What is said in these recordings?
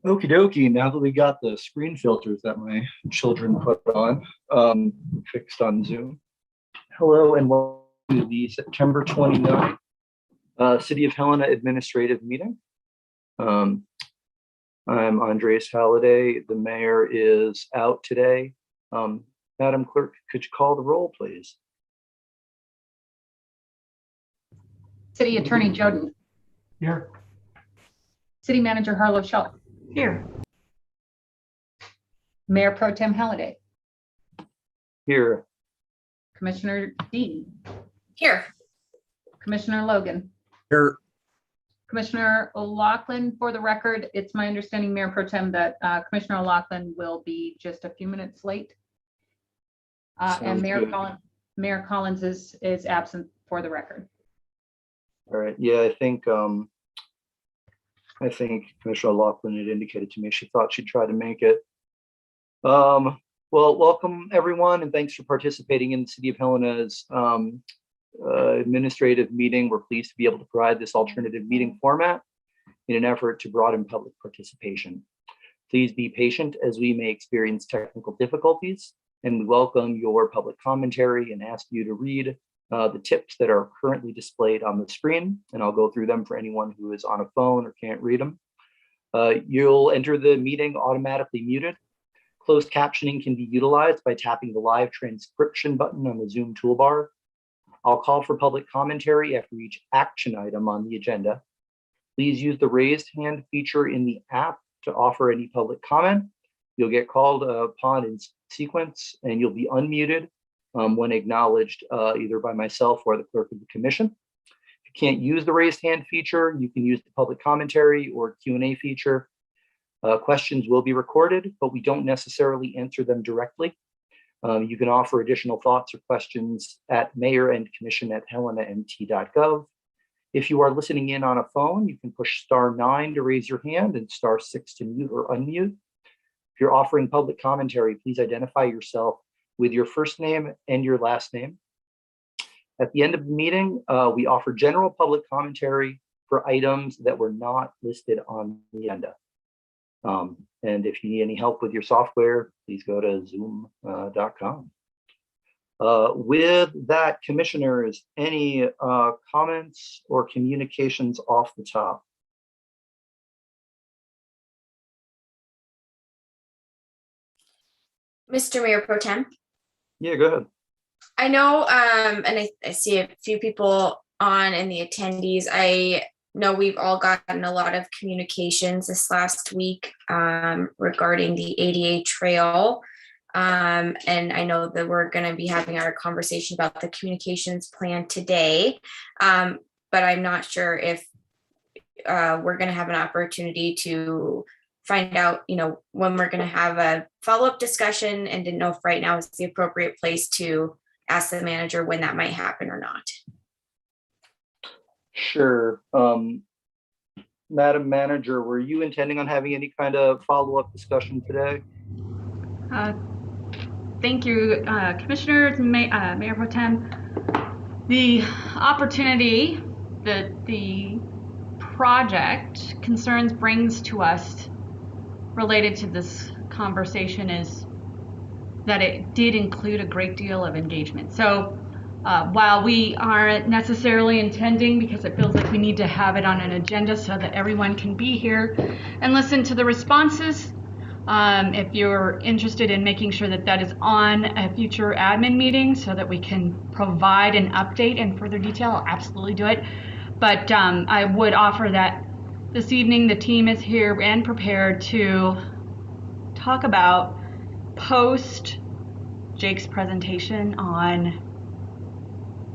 Okie dokie. Now that we got the screen filters that my children put on, fixed on Zoom. Hello and welcome to the September 29th City of Helena administrative meeting. I'm Andres Halliday. The mayor is out today. Madam Clerk, could you call the roll, please? City Attorney Joden. Here. City Manager Harlow Schultz. Here. Mayor Pro Tem Halliday. Here. Commissioner Dean. Here. Commissioner Logan. Here. Commissioner O'Loughlin, for the record, it's my understanding, Mayor Pro Tem, that Commissioner O'Loughlin will be just a few minutes late. And Mayor Collins is absent for the record. All right. Yeah, I think Commissioner O'Loughlin had indicated to me she thought she'd try to make it. Well, welcome everyone, and thanks for participating in the City of Helena's administrative meeting. We're pleased to be able to provide this alternative meeting format in an effort to broaden public participation. Please be patient as we may experience technical difficulties, and we welcome your public commentary and ask you to read the tips that are currently displayed on the screen, and I'll go through them for anyone who is on a phone or can't read them. You'll enter the meeting automatically muted. Closed captioning can be utilized by tapping the live transcription button on the Zoom toolbar. I'll call for public commentary after each action item on the agenda. Please use the raised hand feature in the app to offer any public comment. You'll get called upon in sequence, and you'll be unmuted when acknowledged either by myself or the clerk of the commission. If you can't use the raised hand feature, you can use the public commentary or Q&A feature. Questions will be recorded, but we don't necessarily answer them directly. You can offer additional thoughts or questions at mayor-and-commission@helenamt.gov. If you are listening in on a phone, you can push *9 to raise your hand and *6 to mute or unmute. If you're offering public commentary, please identify yourself with your first name and your last name. At the end of the meeting, we offer general public commentary for items that were not listed on the agenda. And if you need any help with your software, please go to zoom.com. With that, commissioners, any comments or communications off the top? Mr. Mayor Pro Tem. Yeah, go ahead. I know, and I see a few people on in the attendees. I know we've all gotten a lot of communications this last week regarding the ADA trail. And I know that we're going to be having our conversation about the communications plan today. But I'm not sure if we're going to have an opportunity to find out, when we're going to have a follow-up discussion, and didn't know if right now is the appropriate place to ask the manager when that might happen or not. Sure. Madam Manager, were you intending on having any kind of follow-up discussion today? Thank you, Commissioners, Mayor Pro Tem. The opportunity that the project concerns brings to us related to this conversation is that it did include a great deal of engagement. So while we aren't necessarily intending, because it feels like we need to have it on an agenda so that everyone can be here and listen to the responses, if you're interested in making sure that that is on a future admin meeting so that we can provide an update in further detail, I'll absolutely do it. But I would offer that this evening the team is here and prepared to talk about post Jake's presentation on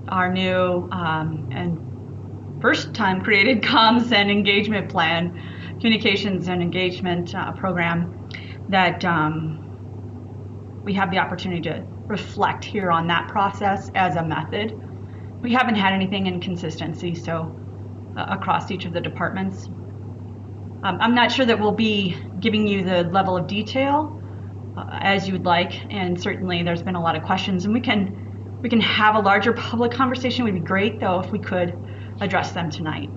our new and first time created comms and engagement plan, communications and engagement program, that we have the opportunity to reflect here on that process as a method. We haven't had anything in consistency, so across each of the departments. I'm not sure that we'll be giving you the level of detail as you would like, and certainly there's been a lot of questions, and we can have a larger public conversation. It would be great though if we could address them tonight.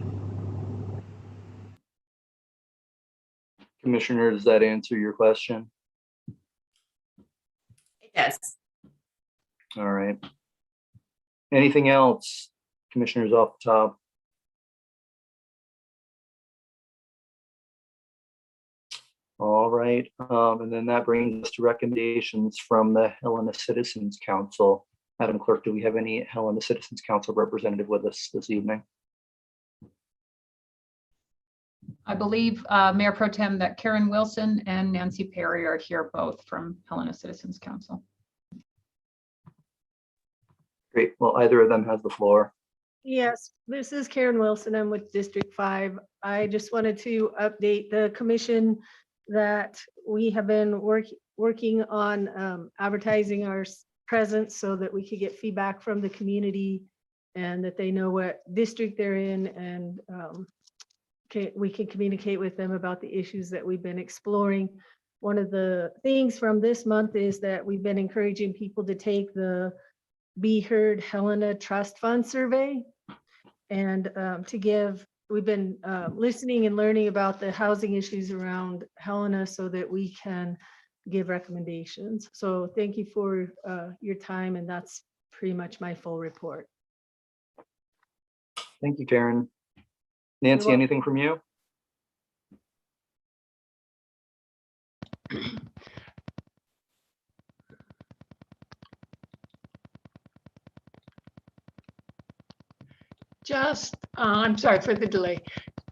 Commissioner, does that answer your question? It does. All right. Anything else, commissioners off the top? All right, and then that brings us to recommendations from the Helena Citizens Council. Madam Clerk, do we have any Helena Citizens Council representative with us this evening? I believe, Mayor Pro Tem, that Karen Wilson and Nancy Perry are here, both from Helena Citizens Council. Great, well, either of them has the floor. Yes, this is Karen Wilson. I'm with District 5. I just wanted to update the commission that we have been working on advertising our presence so that we could get feedback from the community and that they know what district they're in, and we can communicate with them about the issues that we've been exploring. One of the things from this month is that we've been encouraging people to take the Be Heard Helena Trust Fund survey, and we've been listening and learning about the housing issues around Helena so that we can give recommendations. So thank you for your time, and that's pretty much my full report. Thank you, Karen. Nancy, anything from you? Just, I'm sorry for the delay.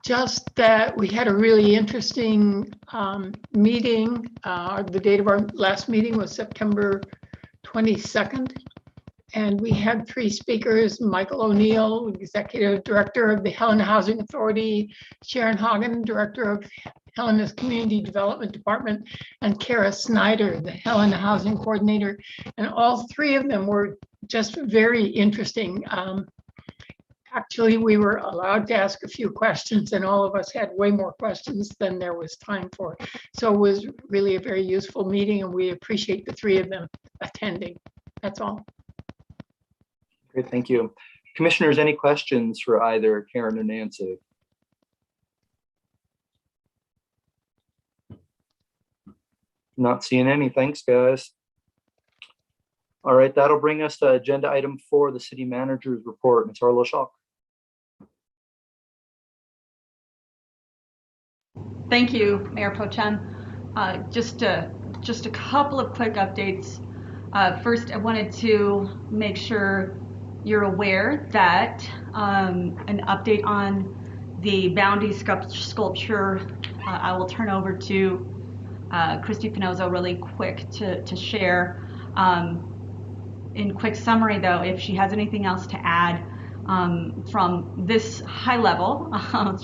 Just that we had a really interesting meeting. The date of our last meeting was September 22nd. And we had 3 speakers: Michael O'Neill, Executive Director of the Helena Housing Authority, Sharon Hagen, Director of Helena's Community Development Department, and Kara Snyder, the Helena Housing Coordinator. And all 3 of them were just very interesting. Actually, we were allowed to ask a few questions, and all of us had way more questions than there was time for. So it was really a very useful meeting, and we appreciate the 3 of them attending. That's all. Great, thank you. Commissioners, any questions for either Karen or Nancy? Not seeing any. Thanks, guys. All right, that'll bring us to agenda item 4, the city manager's report. Ms. Harlow-Schock. Thank you, Mayor Pro Tem. Just a couple of quick updates. First, I wanted to make sure you're aware that an update on the Bounty sculpture, I will turn over to Christy Pinozzo really quick to share. In quick summary though, if she has anything else to add from this high level,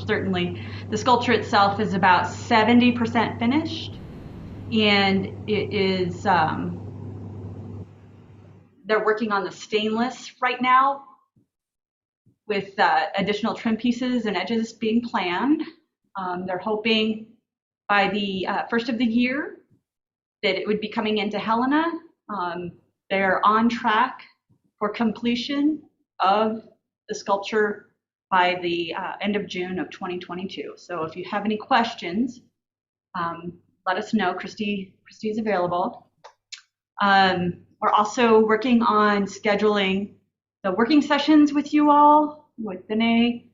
certainly the sculpture itself is about 70% finished, and it is, they're working on the stainless right now with additional trim pieces and edges being planned. They're hoping by the first of the year that it would be coming into Helena. They're on track for completion of the sculpture by the end of June of 2022. So if you have any questions, let us know. Christy's available. We're also working on scheduling the working sessions with you all, with Vinay,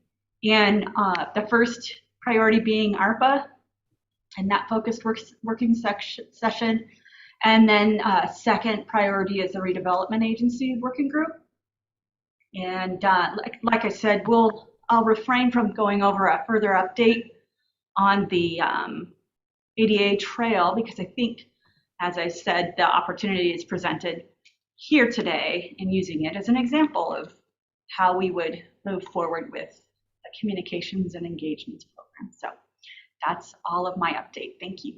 and the first priority being ARPA and that focused working session. And then second priority is the redevelopment agency working group. And like I said, I'll refrain from going over a further update on the ADA trail because I think, as I said, the opportunity is presented here today and using it as an example of how we would move forward with the communications and engagements program. So that's all of my update. Thank you.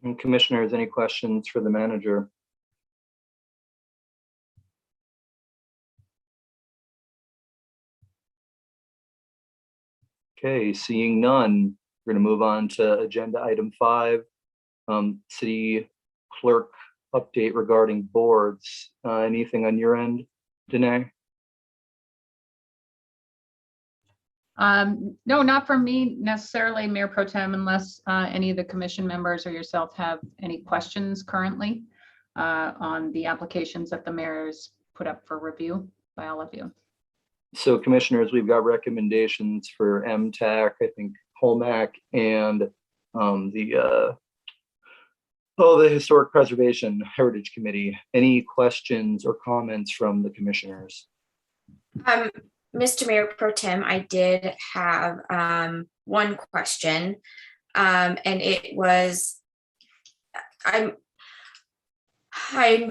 And commissioners, any questions for the manager? Okay, seeing none, we're going to move on to agenda item 5, city clerk update regarding boards. Anything on your end, Danae? No, not from me necessarily, Mayor Pro Tem, unless any of the commission members or yourself have any questions currently on the applications that the mayor has put up for review by all of you. So commissioners, we've got recommendations for MTAC, I think Holmac, and the Historic Preservation Heritage Committee. Any questions or comments from the commissioners? Mr. Mayor Pro Tem, I did have one question, and it was, I'm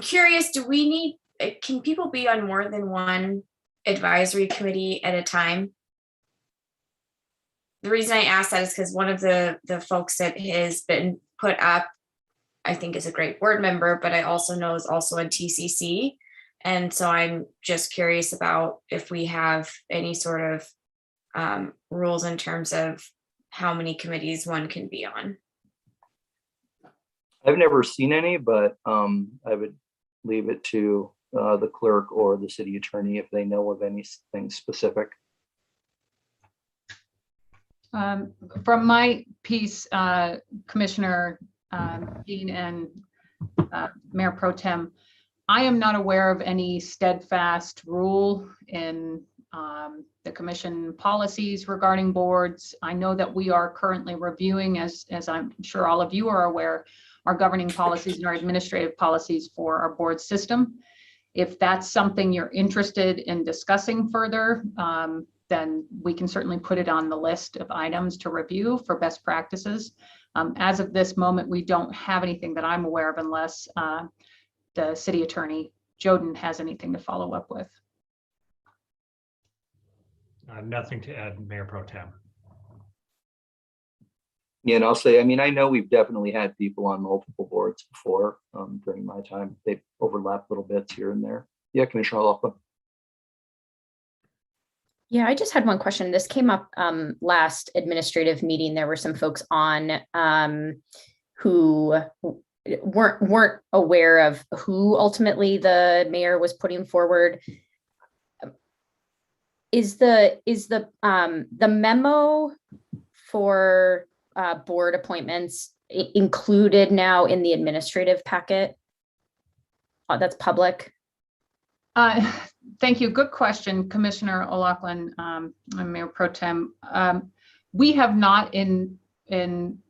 curious, do we need, can people be on more than one advisory committee at a time? The reason I ask that is because one of the folks that has been put up, I think is a great board member, but I also know is also a TCC. And so I'm just curious about if we have any sort of rules in terms of how many committees one can be on. I've never seen any, but I would leave it to the clerk or the city attorney if they know of anything specific. From my piece, Commissioner Dean and Mayor Pro Tem, I am not aware of any steadfast rule in the commission policies regarding boards. I know that we are currently reviewing, as I'm sure all of you are aware, our governing policies and our administrative policies for our board system. If that's something you're interested in discussing further, then we can certainly put it on the list of items to review for best practices. As of this moment, we don't have anything that I'm aware of unless the city attorney, Joden, has anything to follow up with. Nothing to add, Mayor Pro Tem. Yeah, and I'll say, I mean, I know we've definitely had people on multiple boards before during my time. They overlap little bits here and there. Yeah, Commissioner Laughlin. Yeah, I just had one question. This came up last administrative meeting. There were some folks on who weren't aware of who ultimately the mayor was putting forward. Is the memo for board appointments included now in the administrative packet? That's public. Thank you. Good question, Commissioner O'Loughlin, and Mayor Pro Tem. We have not, in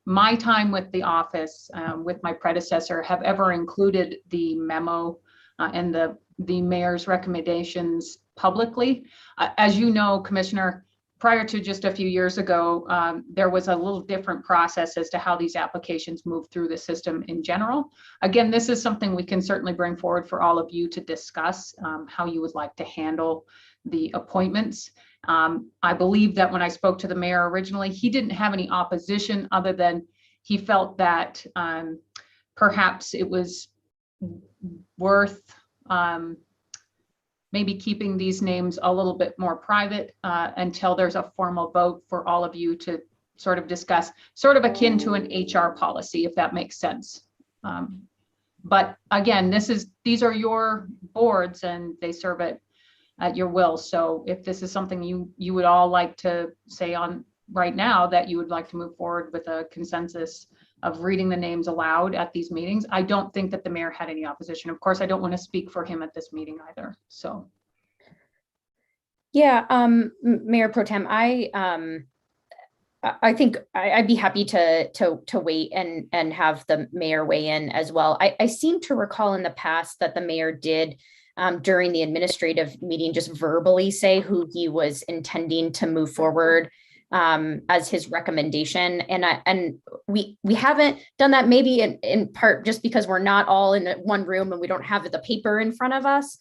my time with the office, with my predecessor, have ever included the memo and the mayor's recommendations publicly. As you know, Commissioner, prior to just a few years ago, there was a little different process as to how these applications move through the system in general. Again, this is something we can certainly bring forward for all of you to discuss how you would like to handle the appointments. I believe that when I spoke to the mayor originally, he didn't have any opposition other than he felt that perhaps it was worth maybe keeping these names a little bit more private until there's a formal vote for all of you to sort of discuss, sort of akin to an HR policy, if that makes sense. But again, these are your boards and they serve it at your will. So if this is something you would all like to say on right now that you would like to move forward with a consensus of reading the names aloud at these meetings. I don't think that the mayor had any opposition. Of course, I don't want to speak for him at this meeting either, so. Yeah, Mayor Pro Tem, I think I'd be happy to wait and have the mayor weigh in as well. I seem to recall in the past that the mayor did during the administrative meeting just verbally say who he was intending to move forward as his recommendation, and we haven't done that, maybe in part just because we're not all in one room and we don't have the paper in front of us.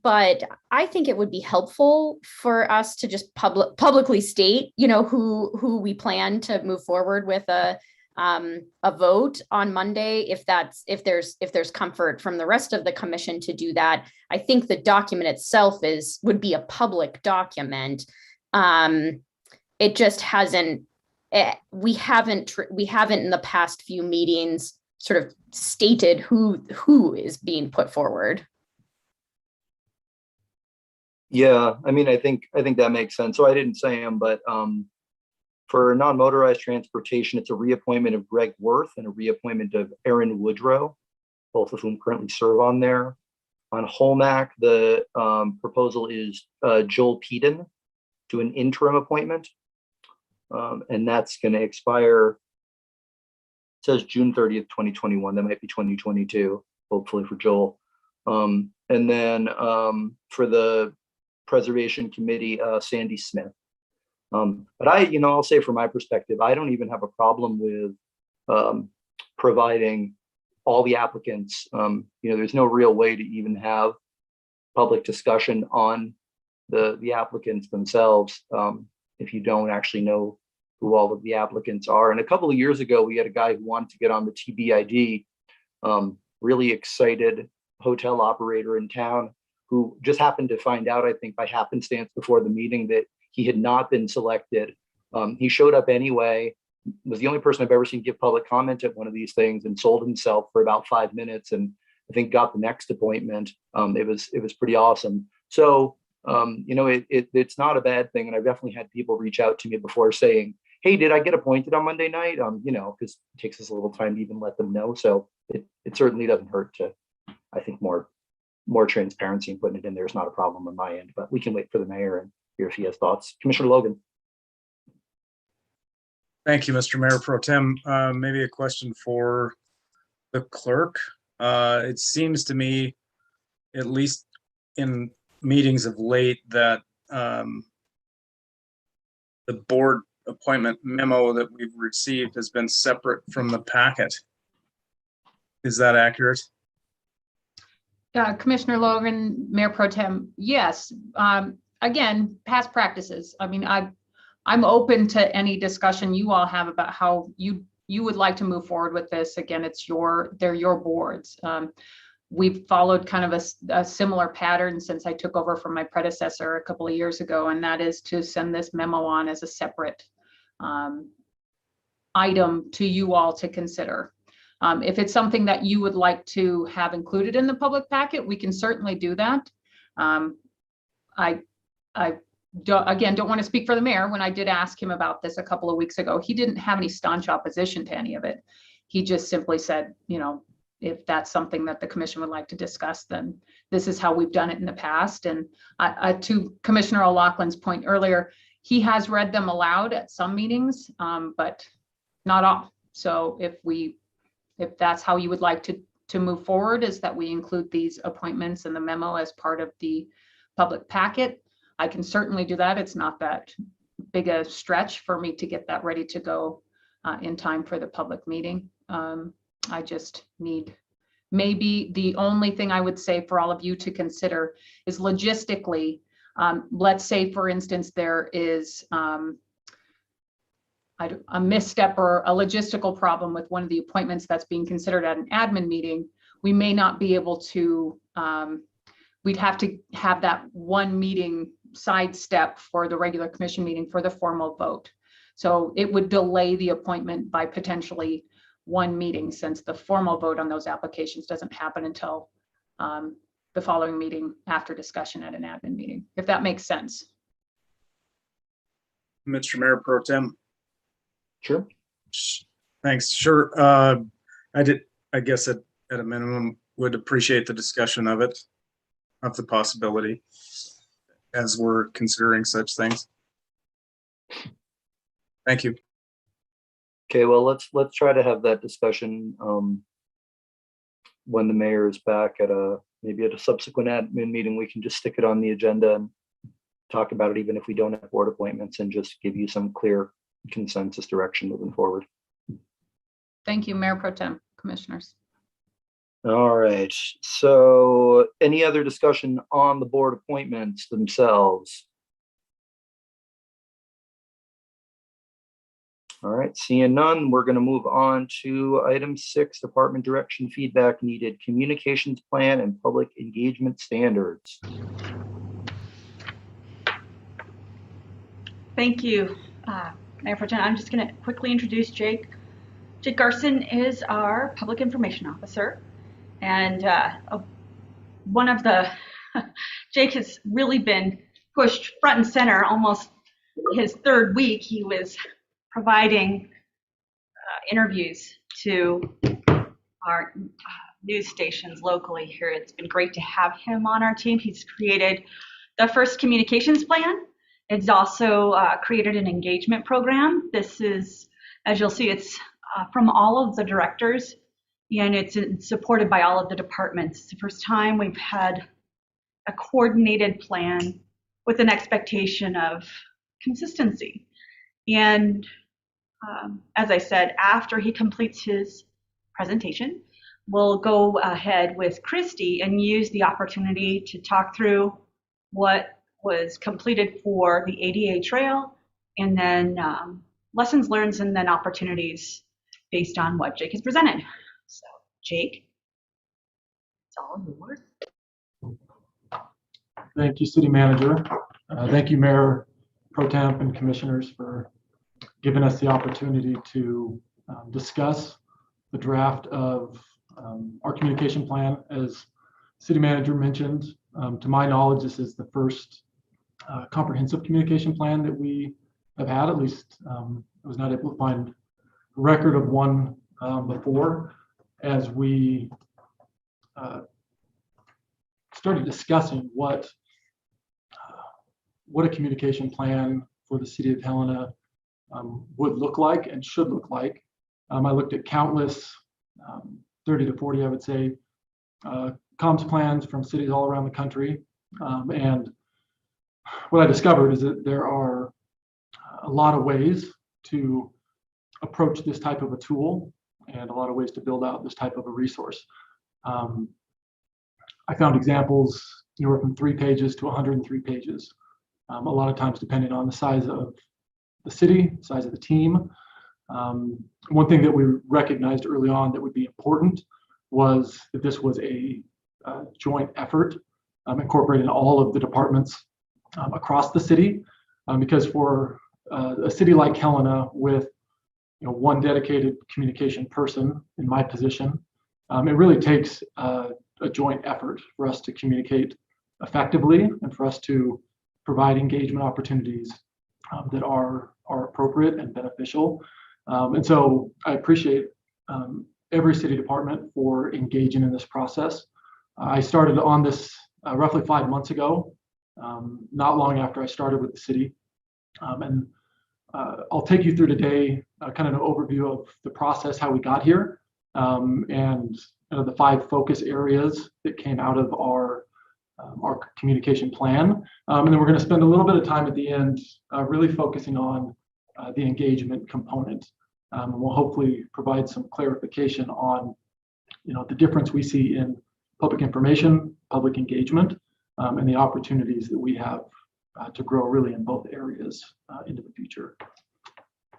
But I think it would be helpful for us to just publicly state, who we plan to move forward with a vote on Monday. If there's comfort from the rest of the commission to do that, I think the document itself would be a public document. It just hasn't. We haven't in the past few meetings sort of stated who is being put forward. Yeah, I mean, I think that makes sense. So I didn't say him, but for non-motorized transportation, it's a reappointment of Greg Worth and a reappointment of Aaron Woodrow, both of whom currently serve on there. On Holmack, the proposal is Joel Peden to an interim appointment, and that's going to expire. It says June 30th, 2021. That might be 2022, hopefully for Joel. And then for the Preservation Committee, Sandy Smith. But I'll say from my perspective, I don't even have a problem with providing all the applicants. There's no real way to even have public discussion on the applicants themselves if you don't actually know who all of the applicants are. And a couple of years ago, we had a guy who wanted to get on the TBID, really excited hotel operator in town, who just happened to find out, I think by happenstance before the meeting, that he had not been selected. He showed up anyway, was the only person I've ever seen give public comment at one of these things, and sold himself for about 5 minutes, and I think got the next appointment. It was pretty awesome. So, it's not a bad thing. And I've definitely had people reach out to me before saying, hey, did I get appointed on Monday night? Because it takes us a little time to even let them know. So it certainly doesn't hurt to, I think, more transparency and putting it in there is not a problem on my end, but we can wait for the mayor and hear if he has thoughts. Commissioner Logan. Thank you, Mr. Mayor Pro Tem. Maybe a question for the clerk. It seems to me, at least in meetings of late, that the board appointment memo that we've received has been separate from the packet. Is that accurate? Commissioner Logan, Mayor Pro Tem, yes. Again, past practices. I mean, I'm open to any discussion you all have about how you would like to move forward with this. Again, they're your boards. We've followed kind of a similar pattern since I took over from my predecessor a couple of years ago, and that is to send this memo on as a separate item to you all to consider. If it's something that you would like to have included in the public packet, we can certainly do that. I don't want to speak for the mayor. When I did ask him about this a couple of weeks ago, he didn't have any staunch opposition to any of it. He just simply said, if that's something that the commission would like to discuss, then this is how we've done it in the past. And to Commissioner O'Loughlin's point earlier, he has read them aloud at some meetings, but not all. So if that's how you would like to move forward, is that we include these appointments in the memo as part of the public packet, I can certainly do that. It's not that big a stretch for me to get that ready to go in time for the public meeting. I just need, maybe the only thing I would say for all of you to consider is logistically, let's say, for instance, there is a misstep or a logistical problem with one of the appointments that's being considered at an admin meeting. We may not be able to, we'd have to have that one meeting sidestep for the regular commission meeting for the formal vote. So it would delay the appointment by potentially one meeting, since the formal vote on those applications doesn't happen until the following meeting after discussion at an admin meeting, if that makes sense. Mr. Mayor Pro Tem. Sure. Thanks. Sure. I guess at a minimum, would appreciate the discussion of it, of the possibility, as we're considering such things. Thank you. Okay, well, let's try to have that discussion when the mayor is back at maybe at a subsequent admin meeting. We can just stick it on the agenda and talk about it, even if we don't have board appointments, and just give you some clear consensus direction moving forward. Thank you, Mayor Pro Tem, commissioners. All right, so any other discussion on the board appointments themselves? All right, seeing none, we're going to move on to item 6, department direction feedback needed, communications plan and public engagement standards. Thank you, Mayor Pro Tem. I'm just going to quickly introduce Jake. Jake Garson is our public information officer, and one of the Jake has really been pushed front and center. Almost his third week, he was providing interviews to our news stations locally here. It's been great to have him on our team. He's created the first communications plan. It's also created an engagement program. This is, as you'll see, it's from all of the directors, and it's supported by all of the departments. It's the first time we've had a coordinated plan with an expectation of consistency. And as I said, after he completes his presentation, we'll go ahead with Christy and use the opportunity to talk through what was completed for the ADA trail, and then lessons learned, and then opportunities based on what Jake has presented. So Jake, it's all yours. Thank you, City Manager. Thank you, Mayor Pro Tem and Commissioners, for giving us the opportunity to discuss the draft of our communication plan. As City Manager mentioned, to my knowledge, this is the first comprehensive communication plan that we have had. At least I was not able to find a record of one before. As we started discussing what a communication plan for the City of Helena would look like and should look like, I looked at countless 30 to 40, I would say, comms plans from cities all around the country. And what I discovered is that there are a lot of ways to approach this type of a tool, and a lot of ways to build out this type of a resource. I found examples anywhere from 3 pages to 103 pages, a lot of times depending on the size of the city, size of the team. One thing that we recognized early on that would be important was that this was a joint effort, incorporating all of the departments across the city, because for a city like Helena with one dedicated communication person in my position, it really takes a joint effort for us to communicate effectively and for us to provide engagement opportunities that are appropriate and beneficial. And so I appreciate every city department for engaging in this process. I started on this roughly 5 months ago, not long after I started with the city. And I'll take you through today kind of an overview of the process, how we got here, and the 5 focus areas that came out of our communication plan. And then we're going to spend a little bit of time at the end really focusing on the engagement component. And we'll hopefully provide some clarification on the difference we see in public information, public engagement, and the opportunities that we have to grow really in both areas into the future.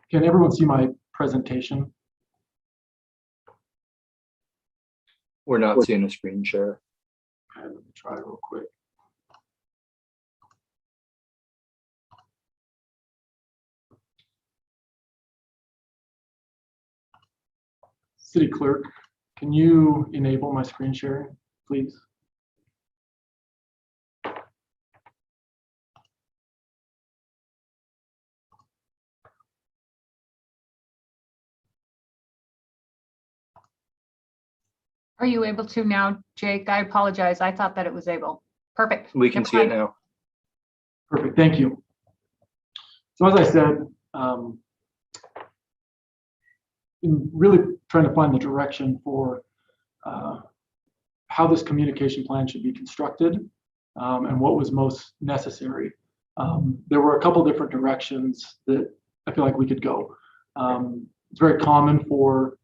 Can everyone see my presentation? We're not seeing a screen share. Okay, let me try real quick. City Clerk, can you enable my screen sharing, please? Are you able to now, Jake? I apologize. I thought that it was able. Perfect. We can Never see it mind. now. Perfect, thank you. So as I said, in really trying to find the direction for how this communication plan should be constructed and what was most necessary. There were a couple different directions that I feel like we could go. It's very common for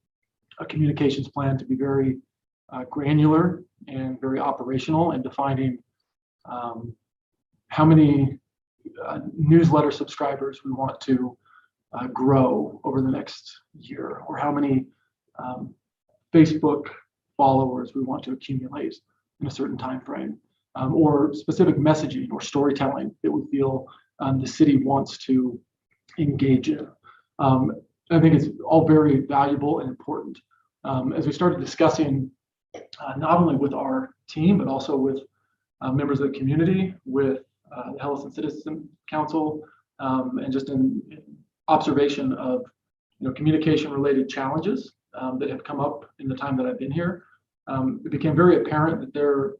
a communications plan to be very granular and very operational in defining how many newsletter subscribers we want to grow over the next year, or how many Facebook followers we want to accumulate in a certain time frame, or specific messaging or storytelling that we feel the city wants to engage in. I think it's all very valuable and important. As we started discussing, not only with our team, but also with members of the community, with the Helena Citizen Council, and just in observation of communication related challenges that have come up in the time that I've been here, it became very apparent that there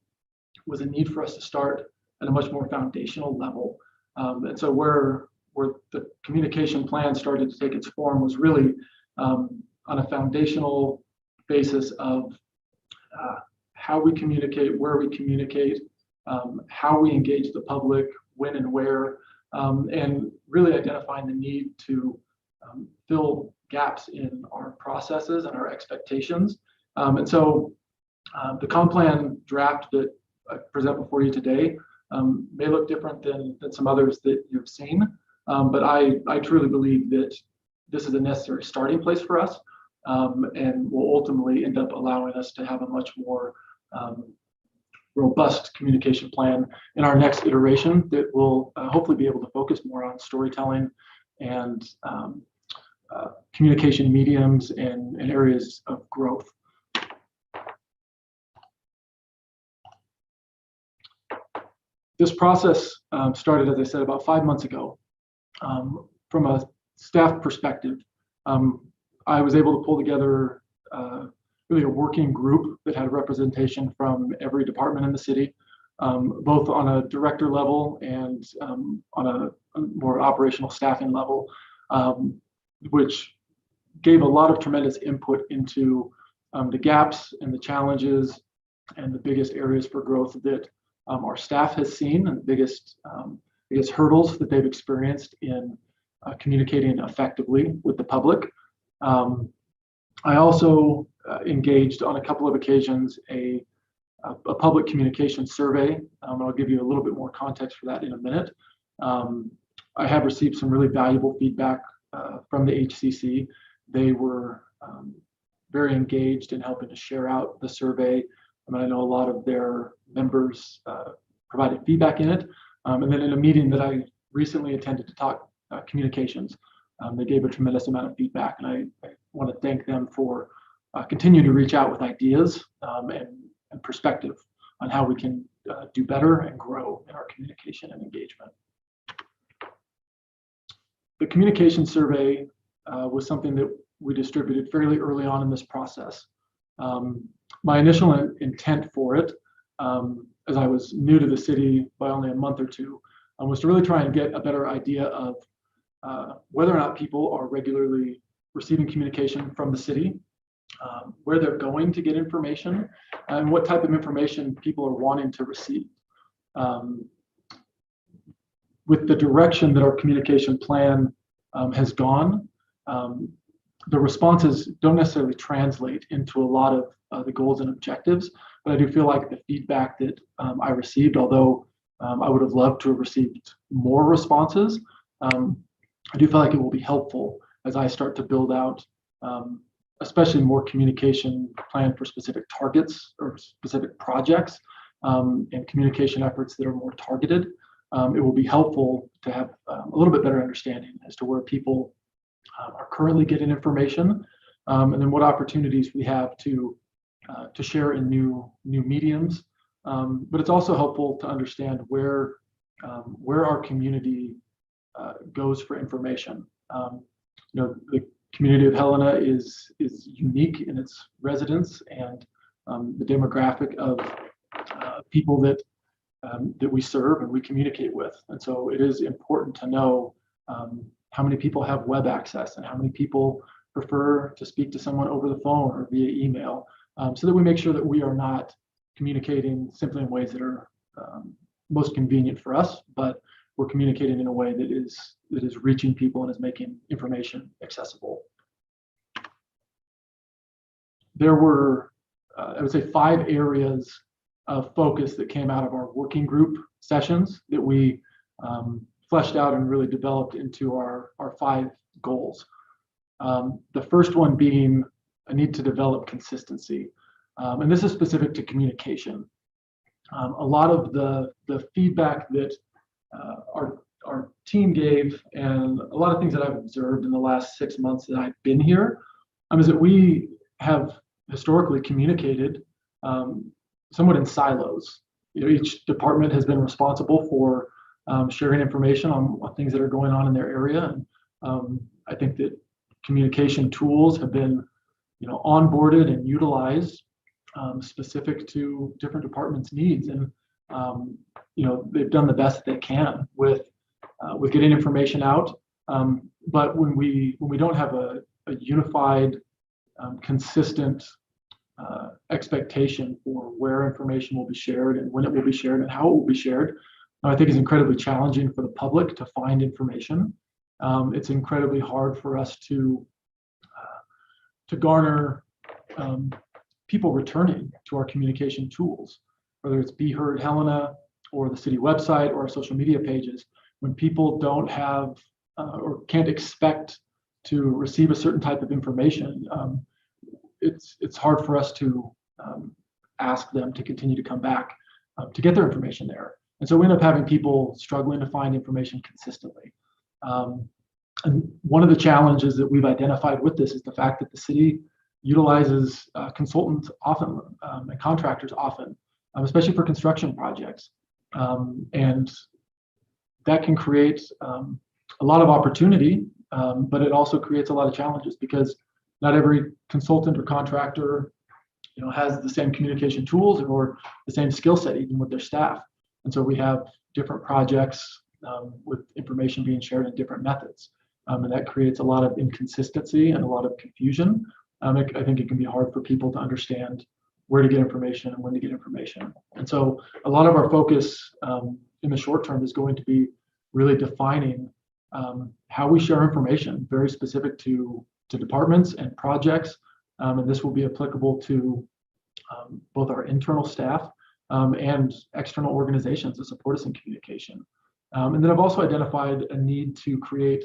was a need for us to start at a much more foundational level. And so where the communication plan started to take its form was really on a foundational basis of how we communicate, where we communicate, how we engage the public, when and where, and really identifying the need to fill gaps in our processes and our expectations. And so the comp plan draft that I present before you today may look different than some others that you've seen, but I truly believe that this is a necessary starting place for us, and will ultimately end up allowing us to have a much more robust communication plan in our next iteration that will hopefully be able to focus more on storytelling and communication mediums and areas of growth. This process started, as I said, about 5 months ago. From a staff perspective, I was able to pull together really a working group that had representation from every department in the city, both on a director level and on a more operational staffing level, which gave a lot of tremendous input into the gaps and the challenges and the biggest areas for growth that our staff has seen, and the biggest hurdles that they've experienced in communicating effectively with the public. I also engaged on a couple of occasions a public communication survey. I'll give you a little bit more context for that in a minute. I have received some really valuable feedback from the HCC. They were very engaged in helping to share out the survey. I know a lot of their members provided feedback in it. And then in a meeting that I recently attended to talk communications, they gave a tremendous amount of feedback, and I want to thank them for continuing to reach out with ideas and perspective on how we can do better and grow in our communication and engagement. The communication survey was something that we distributed fairly early on in this process. My initial intent for it, as I was new to the city by only a month or two, was to really try and get a better idea of whether or not people are regularly receiving communication from the city, where they're going to get information, and what type of information people are wanting to receive. With the direction that our communication plan has gone, the responses don't necessarily translate into a lot of the goals and objectives, but I do feel like the feedback that I received, although I would have loved to have received more responses, I do feel like it will be helpful as I start to build out especially more communication plan for specific targets or specific projects, and communication efforts that are more targeted. It will be helpful to have a little bit better understanding as to where people are currently getting information, and then what opportunities we have to share in new mediums. But it's also helpful to understand where our community goes for information. The community of Helena is unique in its residents, and the demographic of people that that we serve and we communicate with. And so it is important to know how many people have web access and how many people prefer to speak to someone over the phone or via email, so that we make sure that we are not communicating simply in ways that are most convenient for us, but we're communicating in a way that is reaching people and is making information accessible. There were, I would say, 5 areas of focus that came out of our working group sessions that we fleshed out and really developed into our 5 goals. The first one being a need to develop consistency. And this is specific to communication. A lot of the feedback that our team gave, and a lot of things that I've observed in the last 6 months that I've been here, is that we have historically communicated somewhat in silos. Each department has been responsible for sharing information on things that are going on in their area. And I think that communication tools have been, onboarded and utilized specific to different departments' needs. And they've done the best they can with getting information out. But when we don't have a unified, consistent expectation for where information will be shared and when it will be shared and how it will be shared, I think is incredibly challenging for the public to find information. It's incredibly hard for us to garner people returning to our communication tools, whether it's Be Heard Helena or the city website or our social media pages. When people don't have or can't expect to receive a certain type of information, it's hard for us to ask them to continue to come back to get their information there. And so we end up having people struggling to find information consistently. And one of the challenges that we've identified with this is the fact that the city utilizes consultants often and contractors often, especially for construction projects. And that can create a lot of opportunity, but it also creates a lot of challenges because not every consultant or contractor has the same communication tools or the same skill set even with their staff. And so we have different projects with information being shared in different methods. And that creates a lot of inconsistency and a lot of confusion. I think it can be hard for people to understand where to get information and when to get information. And so a lot of our focus in the short term is going to be really defining how we share information, very specific to departments and projects. And this will be applicable to both our internal staff and external organizations that support us in communication. And then I've also identified a need to create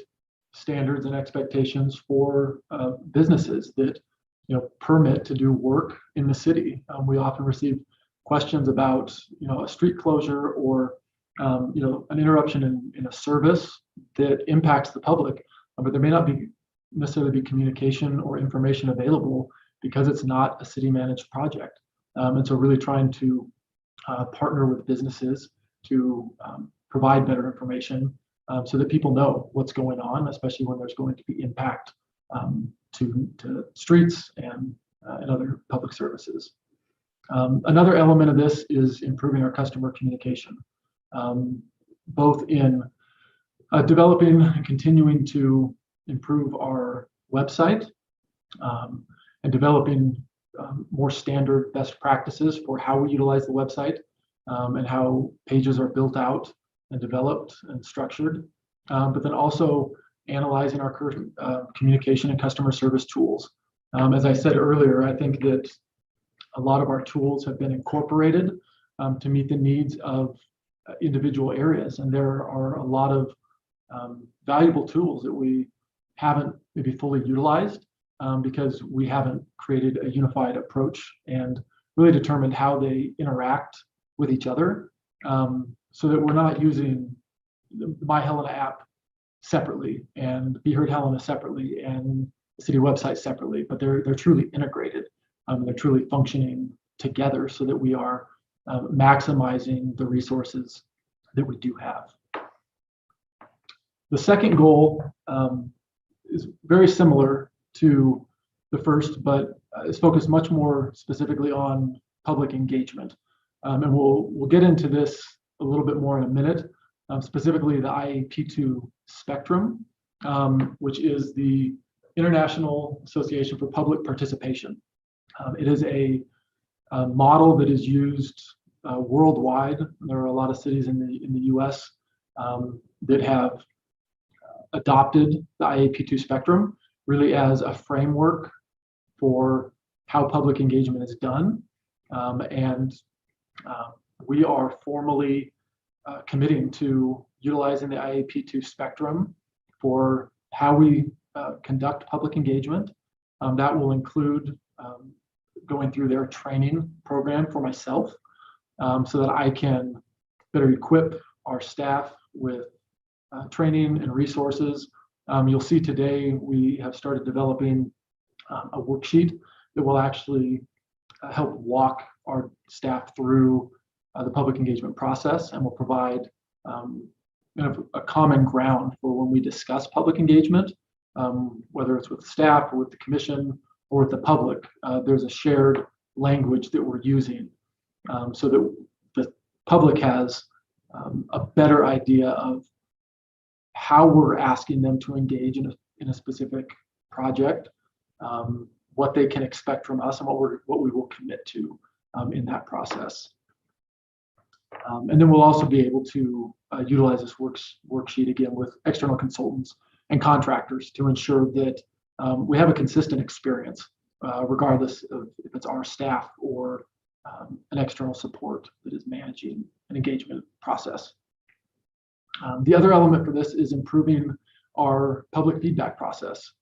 standards and expectations for businesses that permit to do work in the city. We often receive questions about a street closure or an interruption in a service that impacts the public, but there may not be necessarily be communication or information available because it's not a city managed project. And so really trying to partner with businesses to provide better information so that people know what's going on, especially when there's going to be impact to streets and other public services. Another element of this is improving our customer communication, both in developing and continuing to improve our website and developing more standard best practices for how we utilize the website and how pages are built out and developed and structured, but then also analyzing our current communication and customer service tools. As I said earlier, I think that a lot of our tools have been incorporated to meet the needs of individual areas, and there are a lot of valuable tools that we haven't maybe fully utilized because we haven't created a unified approach and really determined how they interact with each other, so that we're not using the My Helena app separately and Be Heard Helena separately and the city website separately, but they're truly integrated. They're truly functioning together so that we are maximizing the resources that we do have. The second goal is very similar to the first, but is focused much more specifically on public engagement. And we'll get into this a little bit more in a minute, specifically the IAP2 spectrum, which is the International Association for Public Participation. It is a model that is used worldwide. There are a lot of cities in the US that have adopted the IAP2 spectrum really as a framework for how public engagement is done. We are formally committing to utilizing the IAP2 spectrum for how we conduct public engagement. That will include going through their training program for myself so that I can better equip our staff with training and resources. You'll see today we have started developing a worksheet that will actually help walk our staff through the public engagement process, and will provide a common ground for when we discuss public engagement, whether it's with staff or with the commission or with the public. There's a shared language that we're using so that the public has a better idea of how we're asking them to engage in a specific project, what they can expect from us, and what we will commit to in that process. And then we'll also be able to utilize this worksheet again with external consultants and contractors to ensure that we have a consistent experience, regardless of if it's our staff or an external support that is managing an engagement process. The other element for this is improving our public feedback process.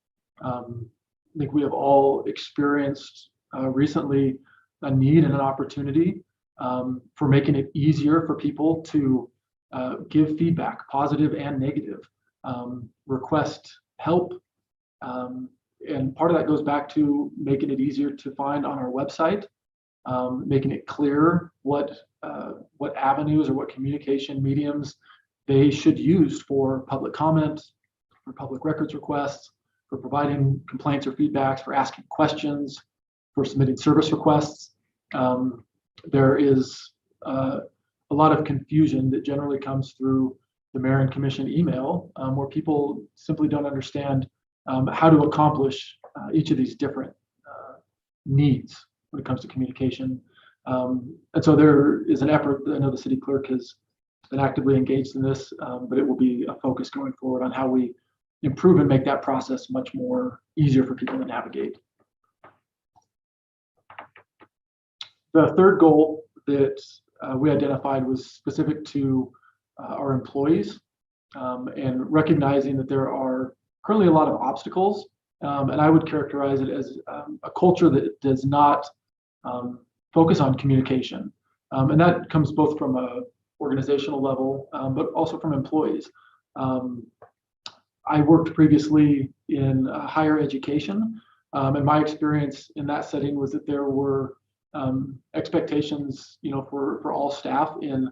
I think we have all experienced recently a need and an opportunity for making it easier for people to give feedback, positive and negative, request help. And part of that goes back to making it easier to find on our website, making it clear what avenues or what communication mediums they should use for public comment, for public records requests, for providing complaints or feedbacks, for asking questions, for submitting service requests. There is a lot of confusion that generally comes through the mayor and commission email, where people simply don't understand how to accomplish each of these different needs when it comes to communication. And so there is an effort that I know the city clerk has been actively engaged in this, but it will be a focus going forward on how we improve and make that process much more easier for people to navigate. The third goal that we identified was specific to our employees, and recognizing that there are currently a lot of obstacles, and I would characterize it as a culture that does not focus on communication. And that comes both from a organizational level, but also from employees. I worked previously in higher education, and my experience in that setting was that there were expectations, for all staff in,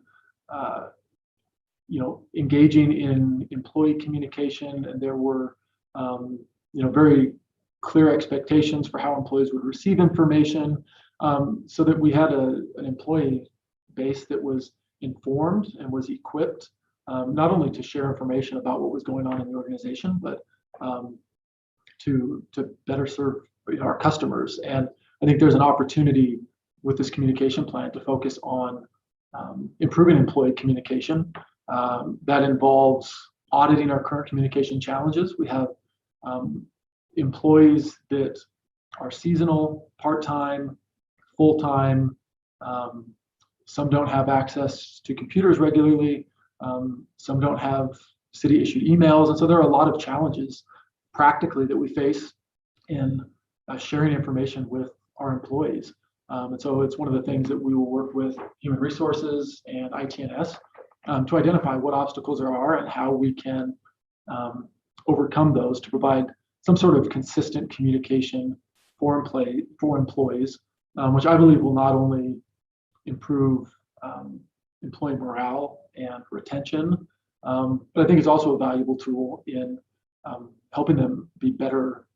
engaging in employee communication, and there were, very clear expectations for how employees would receive information, so that we had an employee base that was informed and was equipped, not only to share information about what was going on in the organization, but to better serve our customers. And I think there's an opportunity with this communication plan to focus on improving employee communication. That involves auditing our current communication challenges. We have employees that are seasonal, part-time, full-time. Some don't have access to computers regularly. Some don't have city-issued emails. And so there are a lot of challenges practically that we face in sharing information with our employees. And so it's one of the things that we will work with Human Resources and ITNS to identify what obstacles there are and how we can overcome those to provide some sort of consistent communication for employees, which I believe will not only improve employee morale and retention, but I think it's also a valuable tool in helping them be better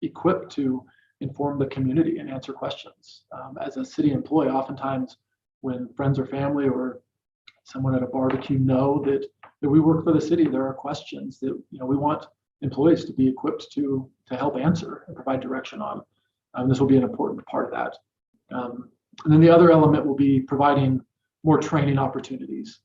equipped to inform the community and answer questions. As a city employee, oftentimes when friends or family or someone at a barbecue know that we work for the city, there are questions that we want employees to be equipped to help answer and provide direction on. This will be an important part of that. And then the other element will be providing more training opportunities,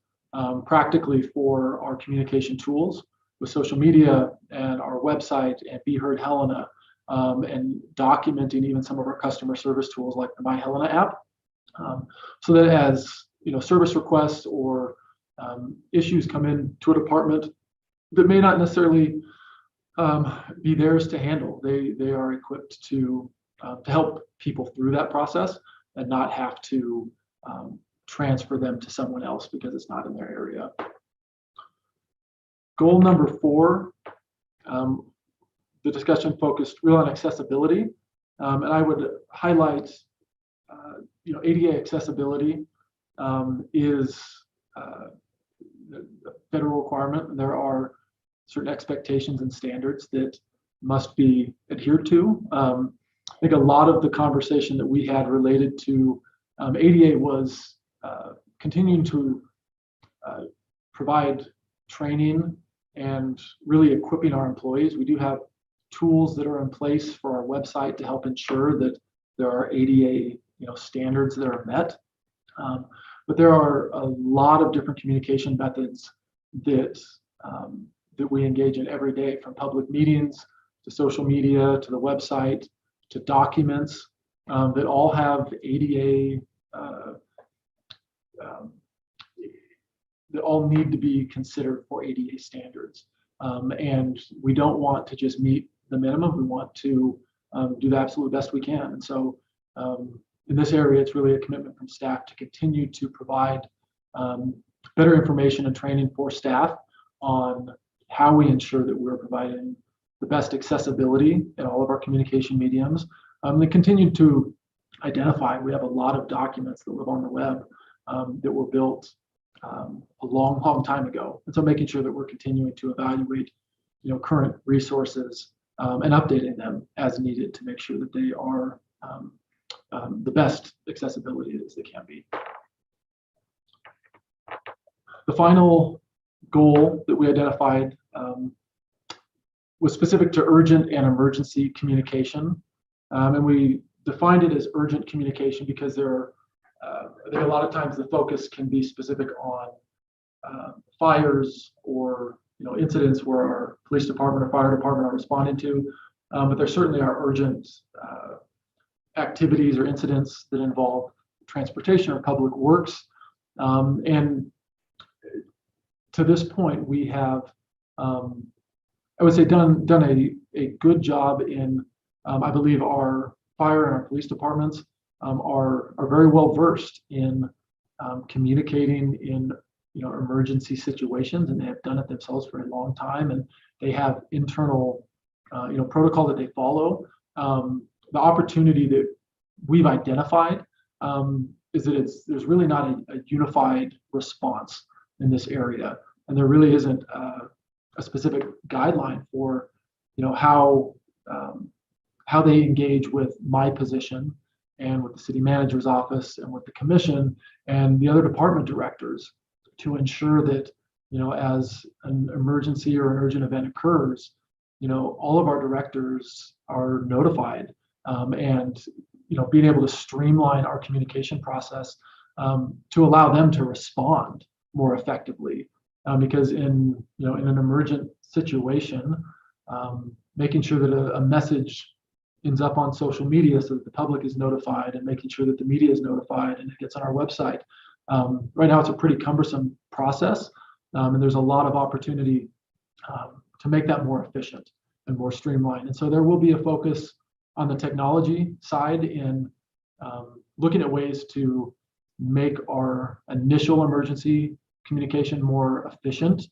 practically for our communication tools with social media and our website and Be Heard Helena, and documenting even some of our customer service tools like the My Helena app, so that as service requests or issues come in to a department that may not necessarily be theirs to handle, they are equipped to help people through that process and not have to transfer them to someone else because it's not in their area. Goal number 4, the discussion focused real on accessibility, and I would highlight, ADA accessibility is a federal requirement, and there are certain expectations and standards that must be adhered to. I think a lot of the conversation that we had related to ADA was continuing to provide training and really equipping our employees. We do have tools that are in place for our website to help ensure that there are ADA standards that are met. But there are a lot of different communication methods that we engage in every day, from public meetings to social media to the website to documents that all have ADA, that all need to be considered for ADA standards. And we don't want to just meet the minimum. We want to do the absolute best we can. And so in this area, it's really a commitment from staff to continue to provide better information and training for staff on how we ensure that we're providing the best accessibility in all of our communication mediums. They continue to identify, we have a lot of documents that live on the web that were built a long time ago. And so making sure that we're continuing to evaluate current resources and updating them as needed to make sure that they are the best accessibility as they can be. The final goal that we identified was specific to urgent and emergency communication. And we defined it as urgent communication because there are, I think a lot of times the focus can be specific on fires or incidents where our police department or fire department are responding to, but there certainly are urgent activities or incidents that involve transportation or public works. And to this point, we have, I would say, done a good job in, I believe our fire and our police departments are very well versed in communicating in emergency situations, and they have done it themselves for a long time, and they have internal protocol that they follow. The opportunity that we've identified is that there's really not a unified response in this area, and there really isn't a specific guideline for how they engage with my position and with the city manager's office and with the commission and the other department directors to ensure that as an emergency or an urgent event occurs, all of our directors are notified, and being able to streamline our communication process to allow them to respond more effectively, because in an emergent situation, making sure that a message ends up on social media so that the public is notified, and making sure that the media is notified and it gets on our website. Right now, it's a pretty cumbersome process, and there's a lot of opportunity to make that more efficient and more streamlined. And so there will be a focus on the technology side in looking at ways to make our initial emergency communication more efficient,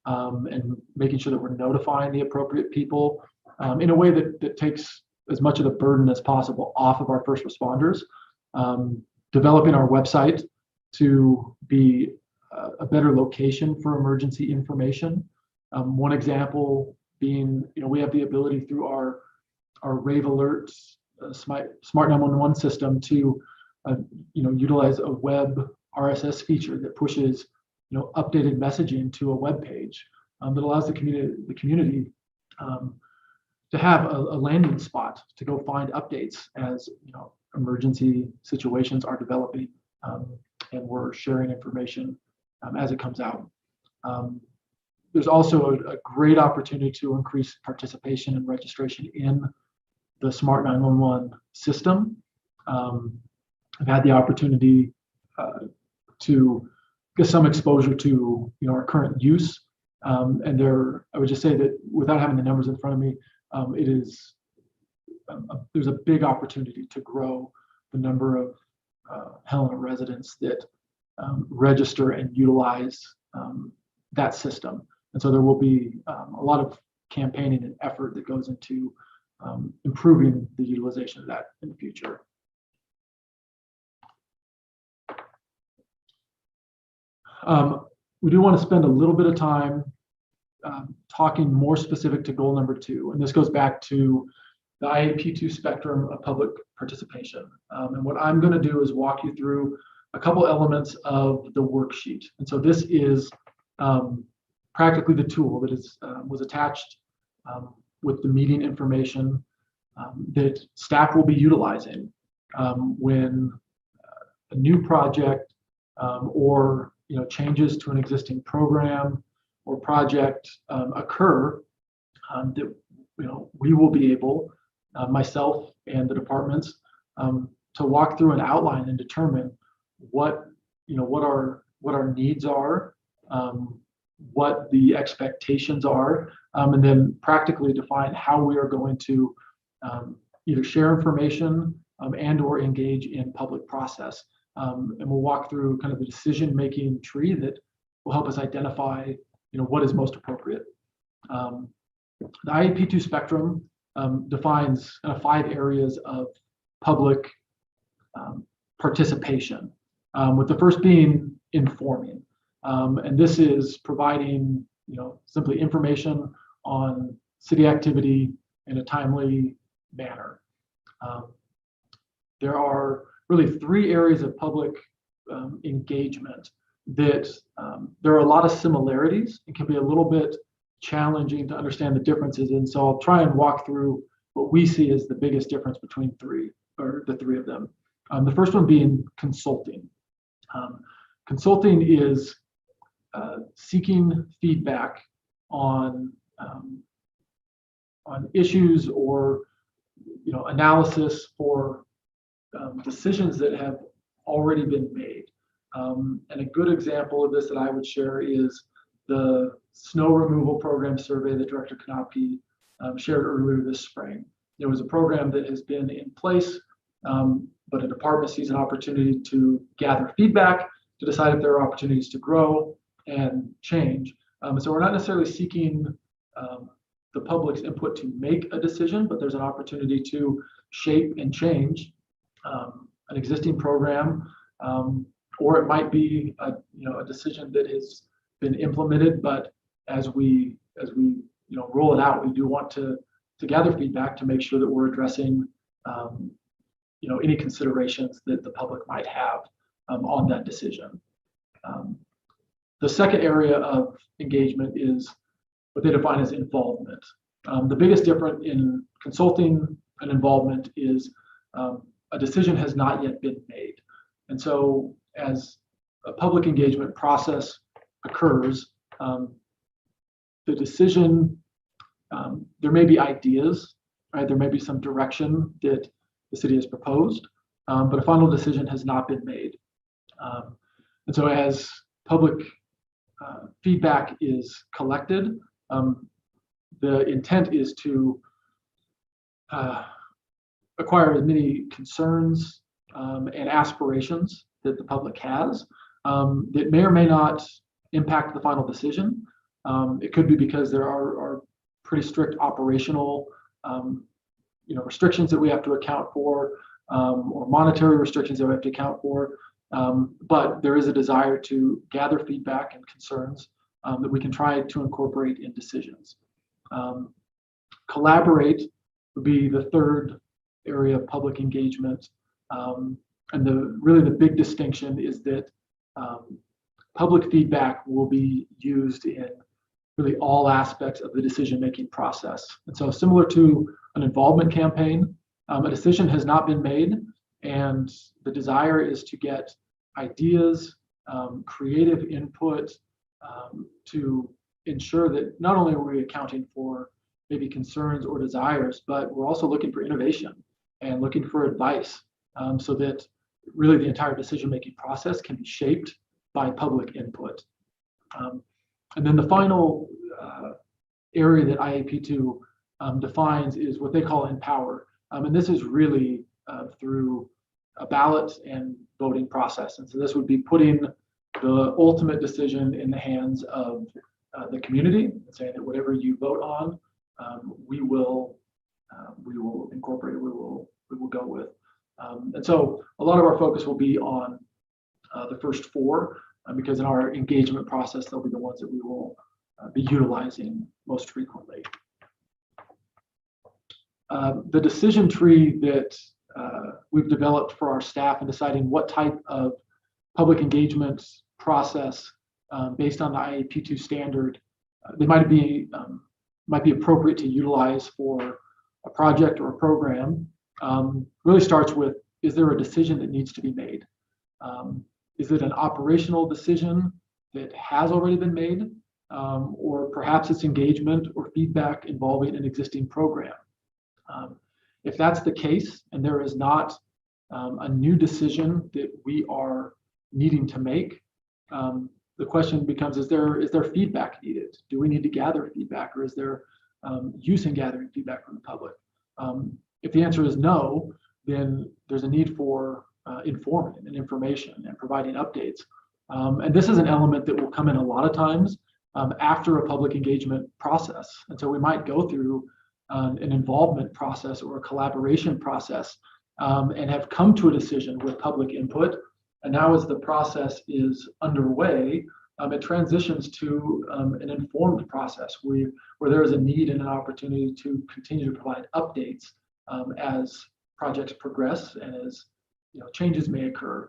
and making sure that we're notifying the appropriate people in a way that takes as much of the burden as possible off of our first responders. Developing our website to be a better location for emergency information. One example being, we have the ability through our our rave alerts, smart 911 system to utilize a web RSS feature that pushes updated messaging to a web page that allows the community to have a landing spot to go find updates as emergency situations are developing, and we're sharing information as it comes out. There's also a great opportunity to increase participation and registration in the Smart 911 system. I've had the opportunity to get some exposure to our current use, and I would just say that without having the numbers in front of me, there's a big opportunity to grow the number of Helena residents that register and utilize that system. And so there will be a lot of campaigning and effort that goes into improving the utilization of that in the future. We do want to spend a little bit of time talking more specific to goal number 2, and this goes back to the IAP2 spectrum of public participation. And what I'm going to do is walk you through a couple elements of the worksheet. And so this is practically the tool that was attached with the meeting information that staff will be utilizing when a new project or changes to an existing program or project occur, that we will be able, myself and the departments, to walk through and outline and determine what our needs are, what the expectations are, and then practically define how we are going to either share information and or engage in public process. And we'll walk through kind of the decision-making tree that will help us identify what is most appropriate. The IAP2 spectrum defines 5 areas of public participation, with the first being informing. And this is providing simply information on city activity in a timely manner. There are really 3 areas of public engagement that there are a lot of similarities. It can be a little bit challenging to understand the differences, and so I'll try and walk through what we see as the biggest difference between the 3 of them. The first one being consulting. Consulting is seeking feedback on issues or analysis for decisions that have already been made. And a good example of this that I would share is the snow removal program survey that Director Konopke shared earlier this spring. It was a program that has been in place, but a department sees an opportunity to gather feedback to decide if there are opportunities to grow and change. So we're not necessarily seeking the public's input to make a decision, but there's an opportunity to shape and change an existing program, or it might be a decision that has been implemented, but as we roll it out, we do want to gather feedback to make sure that we're addressing any considerations that the public might have on that decision. The second area of engagement is what they define as involvement. The biggest difference in consulting and involvement is a decision has not yet been made. And so as a public engagement process occurs, the decision, there may be ideas, right? There may be some direction that the city has proposed, but a final decision has not been made. And so as public feedback is collected, the intent is to acquire as many concerns and aspirations that the public has that may or may not impact the final decision. It could be because there are pretty strict operational restrictions that we have to account for, or monetary restrictions that we have to account for. But there is a desire to gather feedback and concerns that we can try to incorporate in decisions. Collaborate would be the third area of public engagement. And really the big distinction is that public feedback will be used in really all aspects of the decision-making process. And so similar to an involvement campaign, a decision has not been made, and the desire is to get ideas, creative input to ensure that not only are we accounting for maybe concerns or desires, but we're also looking for innovation and looking for advice, so that really the entire decision-making process can be shaped by public input. And then the final area that IAP2 defines is what they call empower. And this is really through a ballot and voting process. And so this would be putting the ultimate decision in the hands of the community, and saying that whatever you vote on, we will incorporate, we will go with. And so a lot of our focus will be on the first four, because in our engagement process, they'll be the ones that we will be utilizing most frequently. The decision tree that we've developed for our staff in deciding what type of public engagement process based on the IAP2 standard they might be appropriate to utilize for a project or a program really starts with, is there a decision that needs to be made? Is it an operational decision that has already been made? Or perhaps it's engagement or feedback involving an existing program. If that's the case, and there is not a new decision that we are needing to make, the question becomes, is there feedback needed? Do we need to gather feedback, or is there use in gathering feedback from the public? If the answer is no, then there's a need for informing and information and providing updates. And this is an element that will come in a lot of times after a public engagement process. And so we might go through an involvement process or a collaboration process and have come to a decision with public input. And now as the process is underway, it transitions to an informed process where there is a need and an opportunity to continue to provide updates as projects progress and as changes may occur.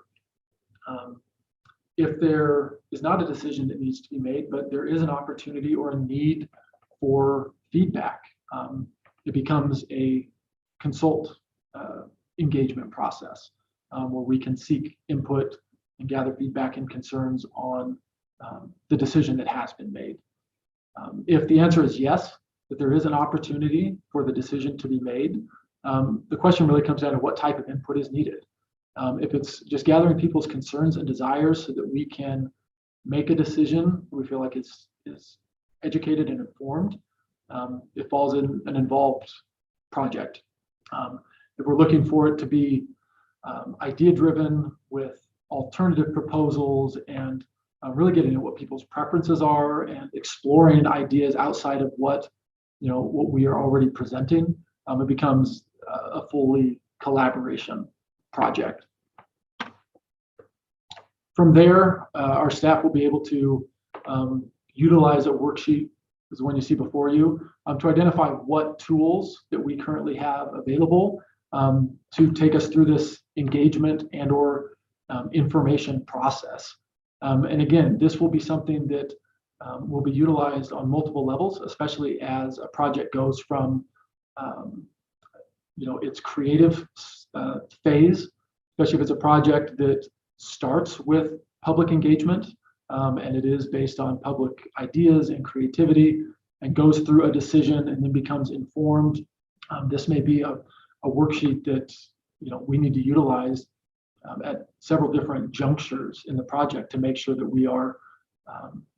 If there is not a decision that needs to be made, but there is an opportunity or a need for feedback, it becomes a consult engagement process where we can seek input and gather feedback and concerns on the decision that has been made. If the answer is yes, that there is an opportunity for the decision to be made, the question really comes down to what type of input is needed. If it's just gathering people's concerns and desires so that we can make a decision we feel like is educated and informed, it falls in an involved project. If we're looking for it to be idea-driven with alternative proposals and really getting at what people's preferences are and exploring ideas outside of what we are already presenting, it becomes a fully collaboration project. From there, our staff will be able to utilize a worksheet, is the one you see before you, to identify what tools that we currently have available to take us through this engagement and or information process. And again, this will be something that will be utilized on multiple levels, especially as a project goes from its creative phase, especially if it's a project that starts with public engagement and it is based on public ideas and creativity and goes through a decision and then becomes informed. This may be a worksheet that we need to utilize at several different junctures in the project to make sure that we are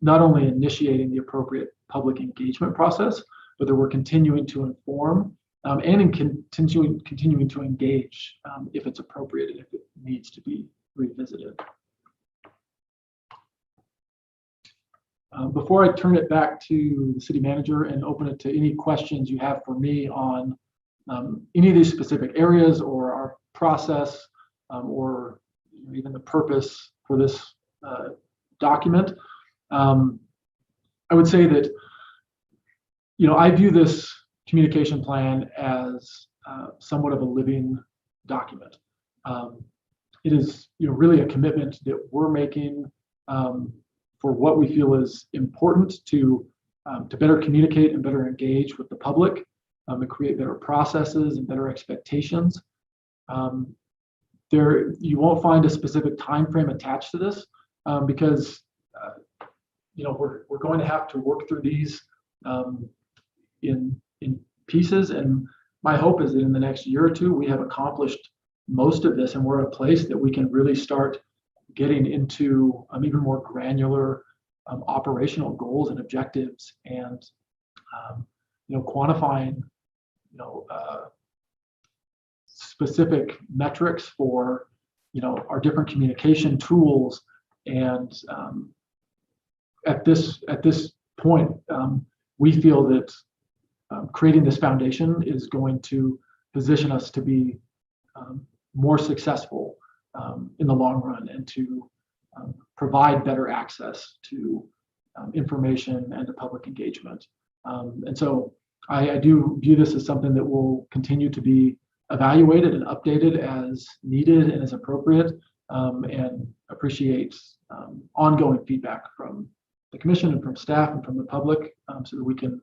not only initiating the appropriate public engagement process, but that we're continuing to inform and continuing to engage if it's appropriate and if it needs to be revisited. Before I turn it back to the city manager and open it to any questions you have for me on any of these specific areas or our process or even the purpose for this document, I would say that I view this communication plan as somewhat of a living document. It is, really a commitment that we're making for what we feel is important to better communicate and better engage with the public, and create better processes and better expectations. You won't find a specific time frame attached to this because we're going to have to work through these in pieces. And my hope is that in the next year or two, we have accomplished most of this, and we're at a place that we can really start getting into even more granular operational goals and objectives, and quantifying specific metrics for our different communication tools. And at this point, we feel that creating this foundation is going to position us to be more successful in the long run, and to provide better access to information and to public engagement. And so I do view this as something that will continue to be evaluated and updated as needed and as appropriate, and appreciate ongoing feedback from the commission and from staff and from the public, so that we can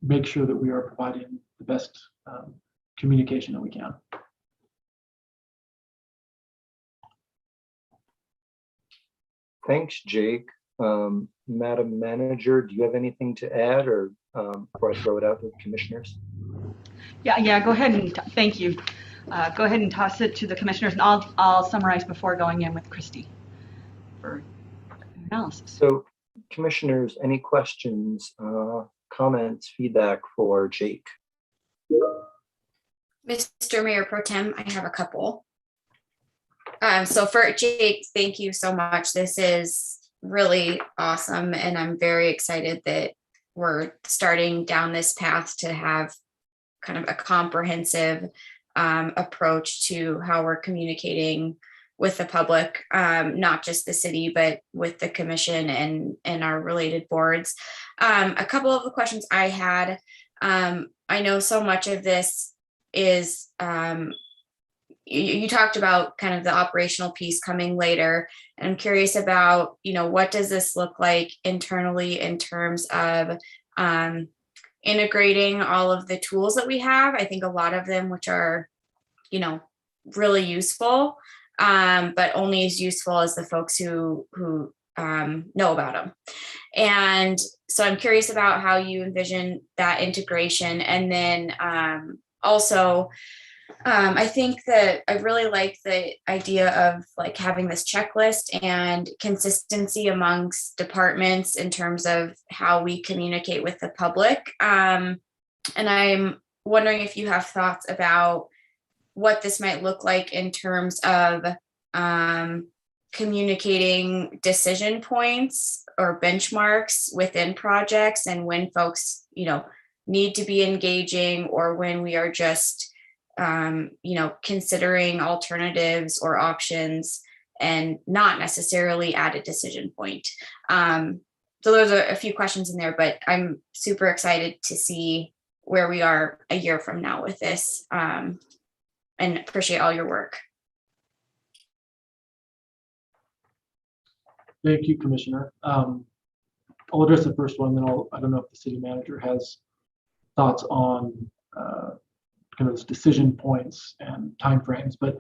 make sure that we are providing the best communication that we can. Thanks, Jake. Madam Manager, do you have anything to add, or before I throw it out to the commissioners? Yeah, go ahead and thank you. Go ahead and toss it to the commissioners, and I'll summarize before going in with Christy for analysis. So, commissioners, any questions, comments, feedback for Jake? Mr. Mayor Pro Tem, I have a couple. So for Jake, thank you so much. This is really awesome, and I'm very excited that we're starting down this path to have kind of a comprehensive approach to how we're communicating with the public, not just the city, but with the commission and our related boards. A couple of the questions I had, I know so much of this is, you talked about kind of the operational piece coming later, and I'm curious about, what does this look like internally in terms of integrating all of the tools that we have. I think a lot of them, which are, really useful, but only as useful as the folks who know about them. And so I'm curious about how you envision that integration. And then also, I think that I really like the idea of like having this checklist and consistency amongst departments in terms of how we communicate with the public. And I'm wondering if you have thoughts about what this might look like in terms of communicating decision points or benchmarks within projects, and when folks, need to be engaging, or when we are just considering alternatives or options and not necessarily at a decision point. So those are a few questions in there, but I'm super excited to see where we are a year from now with this, and appreciate all your work. Thank you, Commissioner. I'll address the first one, then I don't know if the city manager has thoughts on kind of those decision points and timeframes. But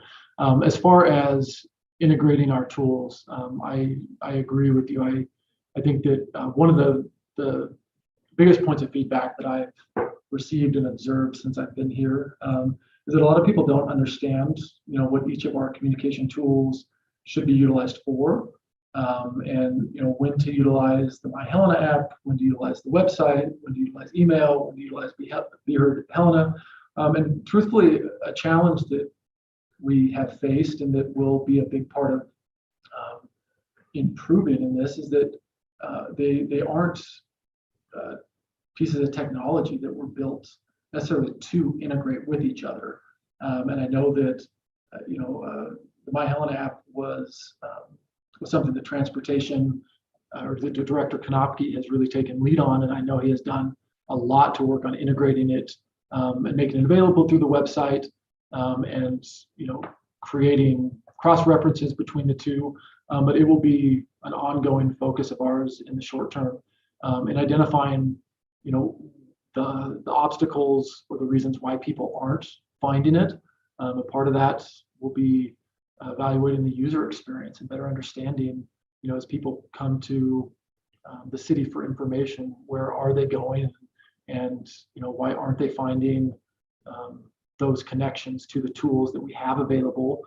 as far as integrating our tools, I agree with you. I think that one of the biggest points of feedback that I've received and observed since I've been here is that a lot of people don't understand, what each of our communication tools should be utilized for, and when to utilize the My Helena app, when to utilize the website, when to utilize email, when to utilize Be Heard Helena. And truthfully, a challenge that we have faced, and that will be a big part of improving in this, is that they aren't pieces of technology that were built necessarily to integrate with each other. And I know that the My Helena app was something that transportation, or the Director Konopke has really taken lead on, and I know he has done a lot to work on integrating it and making it available through the website, and creating cross references between the two. But it will be an ongoing focus of ours in the short term, in identifying the obstacles or the reasons why people aren't finding it. A part of that will be evaluating the user experience and better understanding, as people come to the city for information, where are they going, and why aren't they finding those connections to the tools that we have available,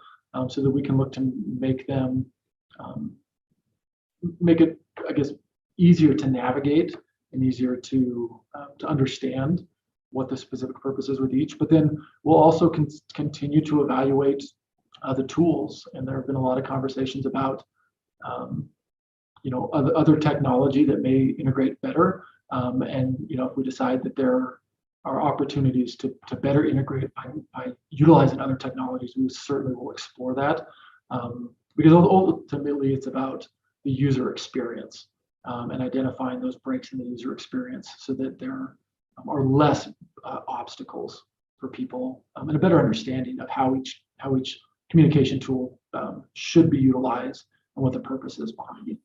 so that we can look to make them make it, I guess, easier to navigate and easier to understand what the specific purpose is with each. But then we'll also continue to evaluate the tools, and there have been a lot of conversations about other technology that may integrate better, and if we decide that there are opportunities to better integrate by utilizing other technologies, we certainly will explore that, because ultimately it's about the user experience, and identifying those breaks in the user experience so that there are less obstacles for people, and a better understanding of how each communication tool should be utilized and what the purpose is behind it.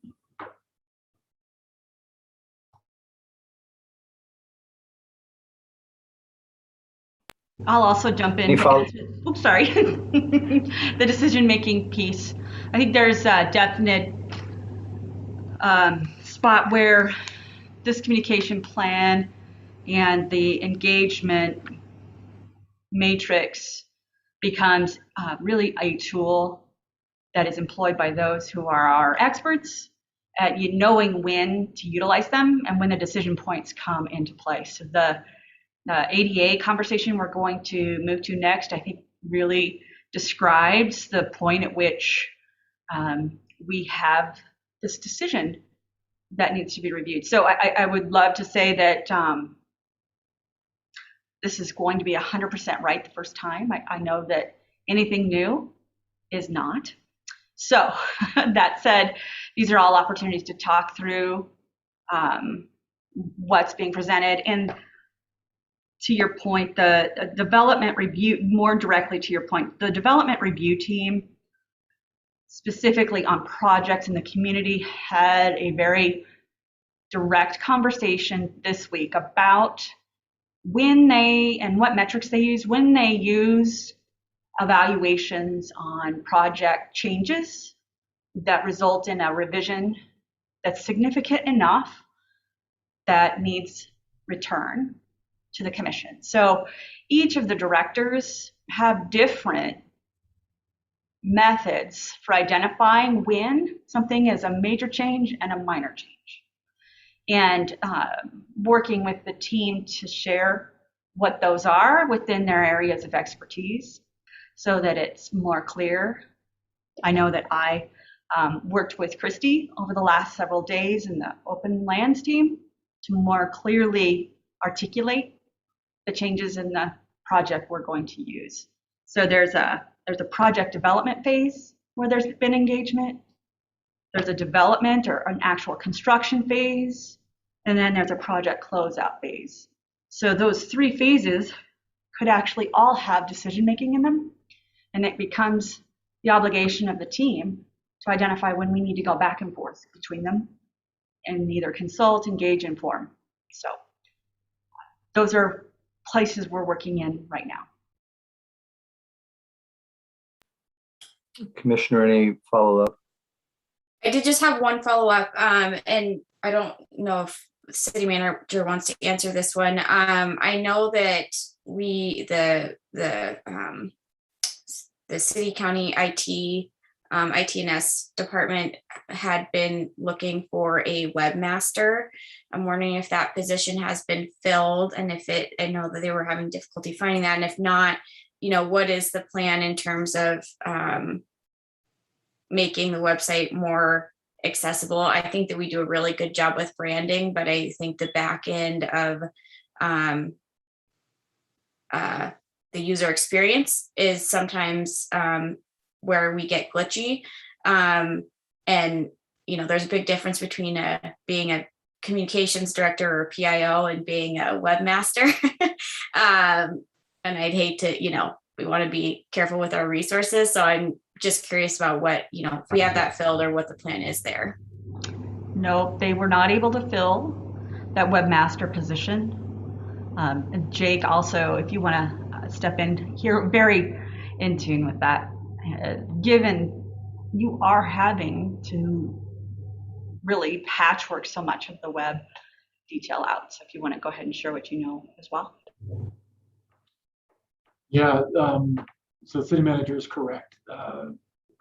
I'll also jump in. Any follow- Oops, sorry. The decision-making piece. I think there's a definite spot where this communication plan and the engagement matrix becomes really a tool that is employed by those who are our experts at knowing when to utilize them and when the decision points come into place. So the ADA conversation we're going to move to next, I think, really describes the point at which we have this decision that needs to be reviewed. So I would love to say that this is going to be 100% right the first time. I know that anything new is not. So that said, these are all opportunities to talk through what's being presented. And to your point, the development review, more directly to your point, the development review team, specifically on projects in the community, had a very direct conversation this week about when they and what metrics they use when they use evaluations on project changes that result in a revision that's significant enough that needs return to the commission. So each of the directors have different methods for identifying when something is a major change and a minor change, and working with the team to share what those are within their areas of expertise so that it's more clear. I know that I worked with Christy over the last several days in the open lands team to more clearly articulate the changes in the project we're going to use. So there's a project development phase where there's been engagement. There's a development or an actual construction phase, and then there's a project closeout phase. So those three phases could actually all have decision-making in them, and it becomes the obligation of the team to identify when we need to go back and forth between them and either consult, engage, inform. So those are places we're working in right now. Commissioner, any follow-up? I did just have one follow-up, and I don't know if the city manager wants to answer this one. I know that the city county IT&S department had been looking for a webmaster. I'm wondering if that position has been filled, and I know that they were having difficulty finding that, and if not, what is the plan in terms of making the website more accessible? I think that we do a really good job with branding, but I think the back end of the user experience is sometimes where we get glitchy. And there's a big difference between being a communications director or PIO and being a webmaster. And I'd hate to, we want to be careful with our resources. So I'm just curious about what, if we have that filled or what the plan is there. No, they were not able to fill that webmaster position. And Jake, also, if you want to step in here, very in tune with that, given you are having to really patchwork so much of the web detail out. So if you want to go ahead and share what you know as well. Yeah, so city manager is correct.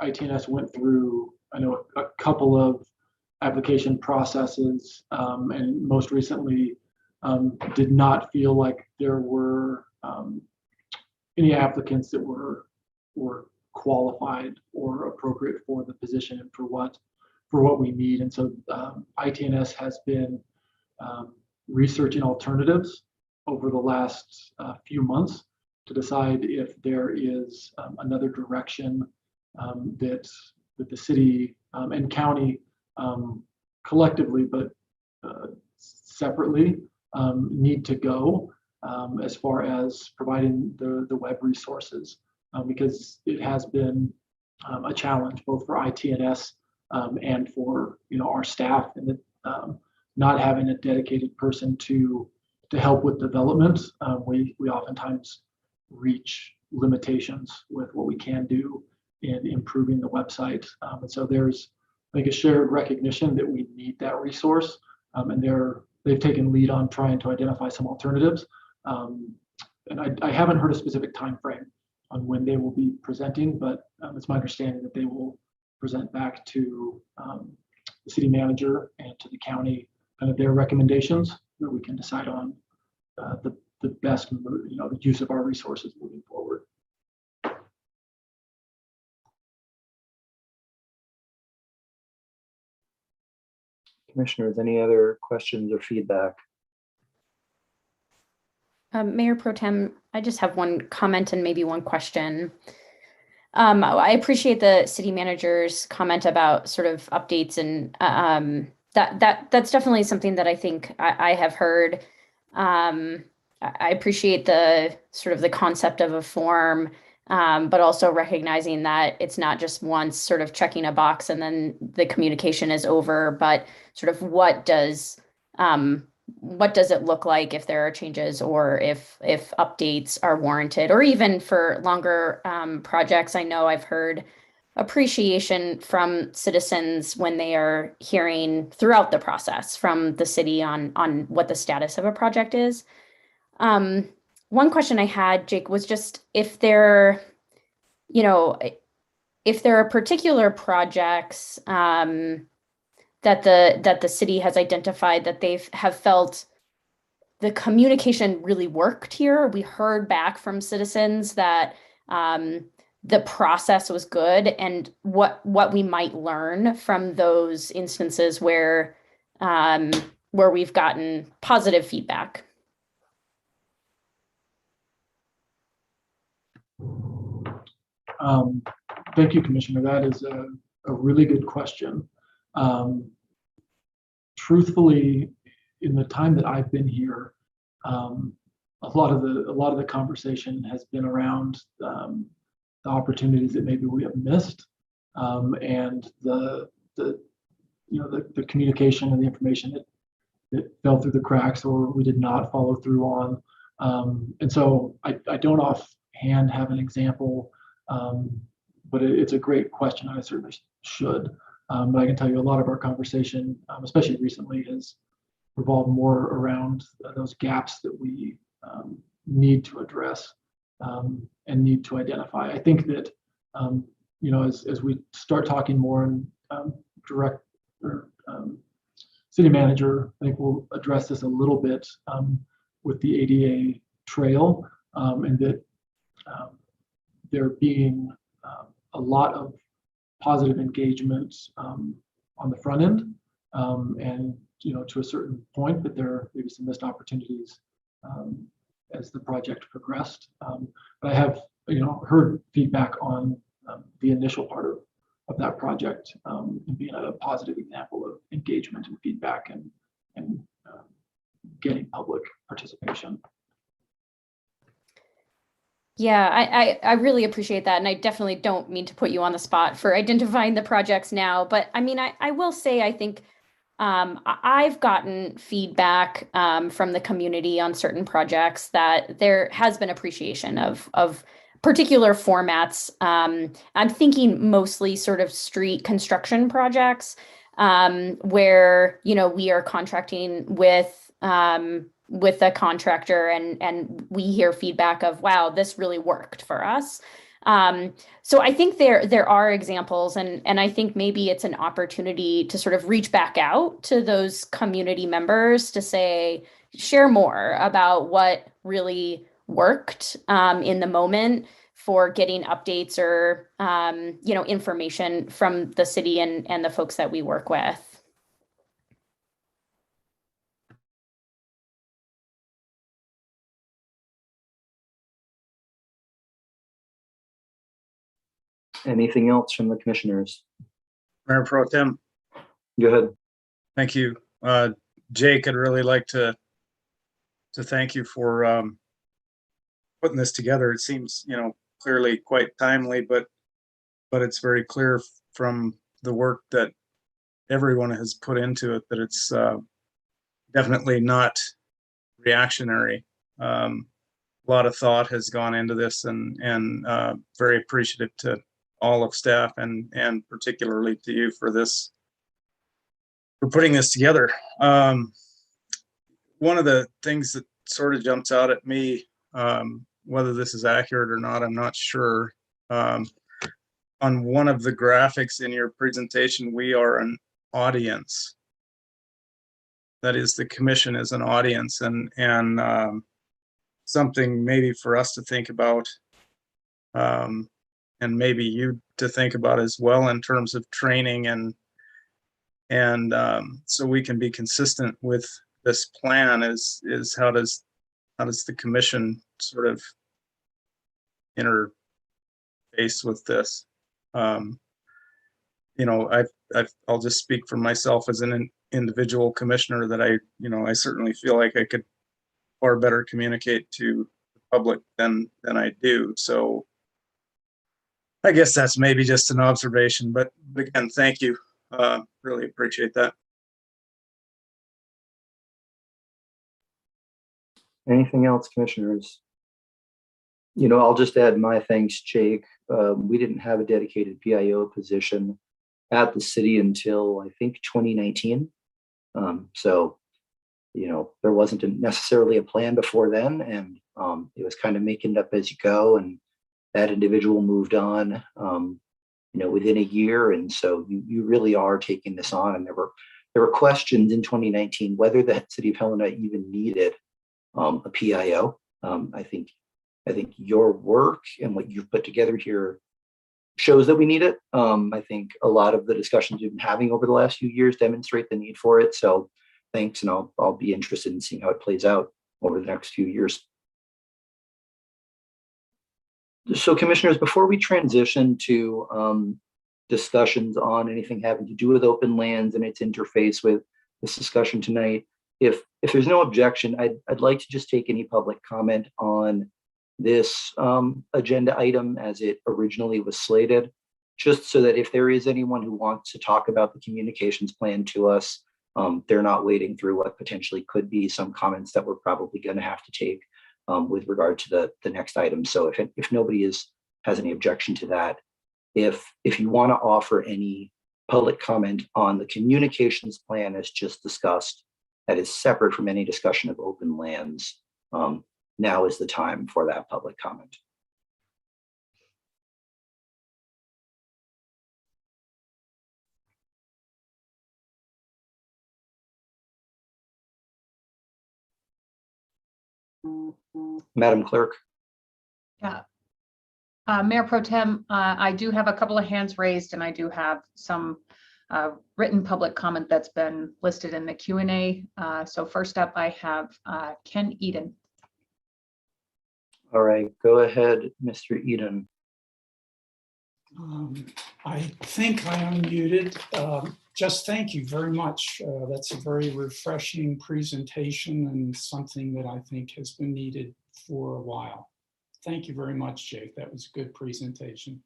ITNS went through, I know, a couple of application processes, and most recently did not feel like there were any applicants that were qualified or appropriate for the position and for what we need. And so ITNS has been researching alternatives over the last few months to decide if there is another direction that the city and county collectively, but separately, need to go as far as providing the web resources, because it has been a challenge both for ITNS and for our staff, and that not having a dedicated person to help with development, we oftentimes reach limitations with what we can do in improving the website. And so there's, I think, a shared recognition that we need that resource, and they've taken lead on trying to identify some alternatives. And I haven't heard a specific time frame on when they will be presenting, but it's my understanding that they will present back to the city manager and to the county kind of their recommendations that we can decide on the best, the use of our resources moving forward. Commissioners, any other questions or feedback? Mayor Pro Tem, I just have one comment and maybe one question. I appreciate the city manager's comment about sort of updates, and that's definitely something that I think I have heard. I appreciate the sort of the concept of a form, but also recognizing that it's not just once sort of checking a box and then the communication is over, but sort of what does it look like if there are changes, or if updates are warranted, or even for longer projects. I know I've heard appreciation from citizens when they are hearing throughout the process from the city on what the status of a project is. One question I had, Jake, was just if there are particular projects that the city has identified that have felt the communication really worked here. We heard back from citizens that the process was good, and what we might learn from those instances where we've gotten positive feedback. Thank you, Commissioner. That is a really good question. Truthfully, in the time that I've been here, a lot of the conversation has been around the opportunities that maybe we have missed, and the communication and the information that fell through the cracks or we did not follow through on. And so I don't offhand have an example, but it's a great question. I certainly should. But I can tell you a lot of our conversation, especially recently, has revolved more around those gaps that we need to address and need to identify. I think that as we start talking more in city manager, I think we'll address this a little bit with the ADA trail, and that there being a lot of positive engagement on the front end, and to a certain point, but there may be some missed opportunities as the project progressed. But I have heard feedback on the initial part of that project and being a positive example of engagement and feedback and and getting public participation. Yeah, I really appreciate that. And I definitely don't mean to put you on the spot for identifying the projects now. But I mean, I will say, I think I've gotten feedback from the community on certain projects that there has been appreciation of particular formats. I'm thinking mostly sort of street construction projects where, you know, we are contracting with a contractor and we hear feedback of, wow, this really worked for us. So I think there are examples, and I think maybe it's an opportunity to sort of reach back out to those community members to say, share more about what really worked in the moment for getting updates or you know, information from the city and the folks that we work with. Anything else from the commissioners? Mayor Pro Tem, Go ahead. thank you. Jake, I'd really like to thank you for putting this together. It seems, you know, clearly quite timely, but it's very clear from the work that everyone has put into it that it's definitely not reactionary. A lot of thought has gone into this, and very appreciative to all of staff and particularly to you for putting this together. One of the things that sort of jumps out at me, whether this is accurate or not, I'm not sure. On one of the graphics in your presentation, we are an audience. That is, the commission is an audience, and something maybe for us to think about, and maybe you to think about as well in terms of training and so we can be consistent with this plan is how does the commission sort of interface with this? You know, I'll just speak for myself as an individual commissioner that I certainly feel like I could far better communicate to the public than I do. So I guess that's maybe just an observation, but again, thank you. Really appreciate that. Anything else, commissioners? You know, I'll just add my thanks, Jake. We didn't have a dedicated PIO position at the city until I think 2019. So, you know, there wasn't necessarily a plan before then, and it was kind of making it up as you go. And that individual moved on, you know, within a year, and so you really are taking this on. And there were questions in 2019 whether the City of Helena even needed a PIO. I think your work and what you've put together here shows that we need it. I think a lot of the discussions we've been having over the last few years demonstrate the need for it. So thanks, and I'll be interested in seeing how it plays out over the next few years. So commissioners, before we transition to discussions on anything having to do with open lands and its interface with this discussion tonight, if there's no objection, I'd like to just take any public comment on this agenda item as it originally was slated, just so that if there is anyone who wants to talk about the communications plan to us, they're not wading through what potentially could be some comments that we're probably going to have to take with regard to the next item. So if nobody has any objection to that, if you want to offer any public comment on the communications plan as just discussed, that is separate from any discussion of open lands, now is the time for that public comment. Madam Clerk. Yeah. Mayor Pro Tem, I do have a couple of hands raised, and I do have some written public comment that's been listed in the Q&A. So first up, I have Ken Eden. All right, go ahead, Mr. Eden. I think I unmuted. just thank you very much. That's a very refreshing presentation and something that I think has been needed for a while. Thank you very much, Jake. That was a good presentation.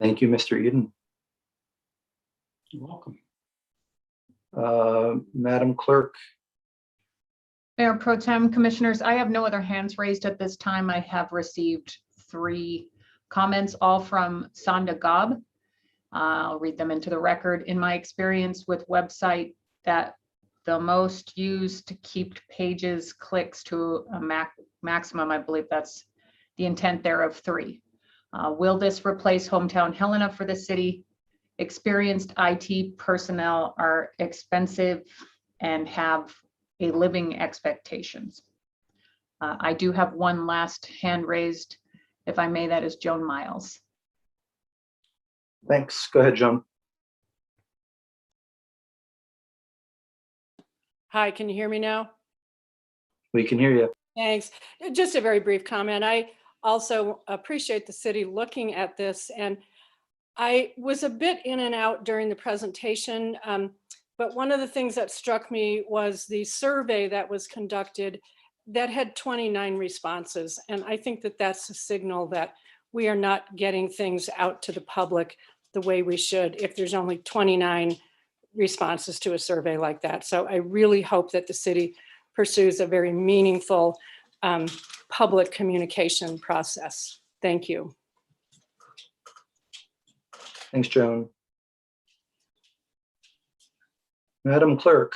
Thank you, Mr. Eden. You're welcome. Madam Clerk. Mayor Pro Tem, Commissioners, I have no other hands raised at this time. I have received 3 comments, all from Sonda Gobb. I'll read them into the record. In my experience with website, that the most used to keep pages clicks to a maximum, I believe that's the intent there, of 3. Will this replace Hometown Helena for the city? Experienced IT personnel are expensive and have a living expectations. I do have one last hand raised, if I may. That is Joan Miles. Thanks. Go ahead, Joan. Hi, can you hear me now? We can hear you. Thanks. Just a very brief comment. I also appreciate the city looking at this, and I was a bit in and out during the presentation, but one of the things that struck me was the survey that was conducted that had 29 responses. And I think that that's a signal that we are not getting things out to the public the way we should if there's only 29 responses to a survey like that. So I really hope that the city pursues a very meaningful public communication process. Thank you. Thanks, Joan. Madam Clerk.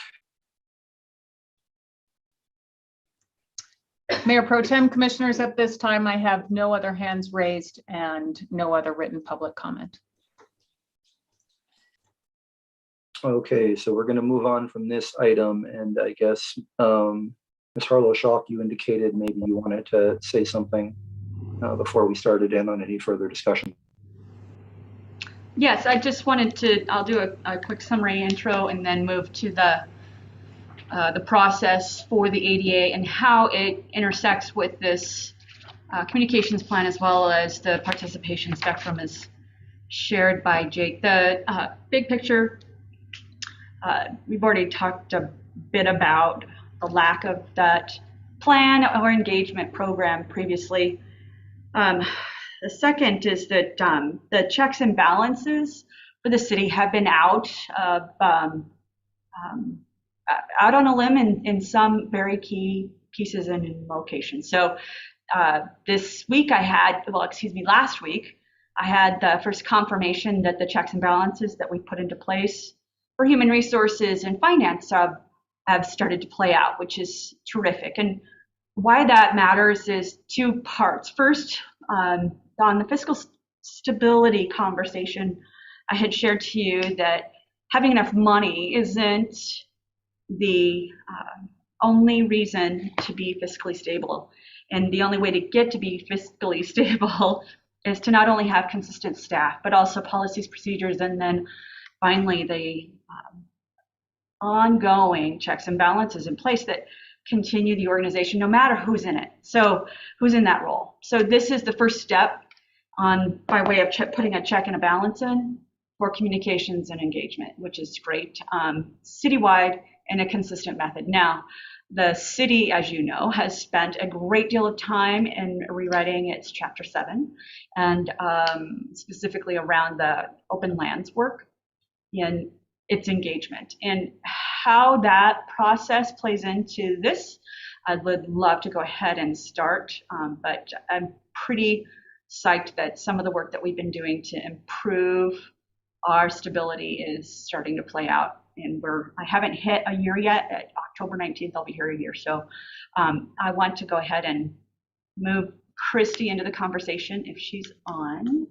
Mayor Pro Tem, Commissioners, at this time, I have no other hands raised and no other written public comment. Okay, so we're going to move on from this item, and I guess Ms. Harlow-Schalk, you indicated maybe you wanted to say something before we started in on any further discussion. Yes, I just wanted to, I'll do a quick summary intro and then move to the process for the ADA and how it intersects with this communications plan, as well as the participation spectrum as shared by Jake. The big picture, we've already talked a bit about the lack of that plan or engagement program previously. The second is that the checks and balances for the city have been out on a limb in some very key pieces and in locations. So this week last week, I had the first confirmation that the checks and balances that we put into place for human resources and finance have started to play out, which is terrific. And why that matters is 2 parts. First, on the fiscal stability conversation, I had shared to you that having enough money isn't the only reason to be fiscally stable. And the only way to get to be fiscally stable is to not only have consistent staff, but also policies, procedures, and then finally the ongoing checks and balances in place that continue the organization no matter who's in it. So who's in that role. So this is the first step by way of putting a check and a balance in for communications and engagement, which is great, citywide in a consistent method. Now, the city, as you know, has spent a great deal of time in rewriting its Chapter 7, and specifically around the open lands work and its engagement. And how that process plays into this, I would love to go ahead and start, but I'm pretty psyched that some of the work that we've been doing to improve our stability is starting to play out. And I haven't hit a year yet. At October 19th, I'll be here a year. So I want to go ahead and move Christy into the conversation if she's on.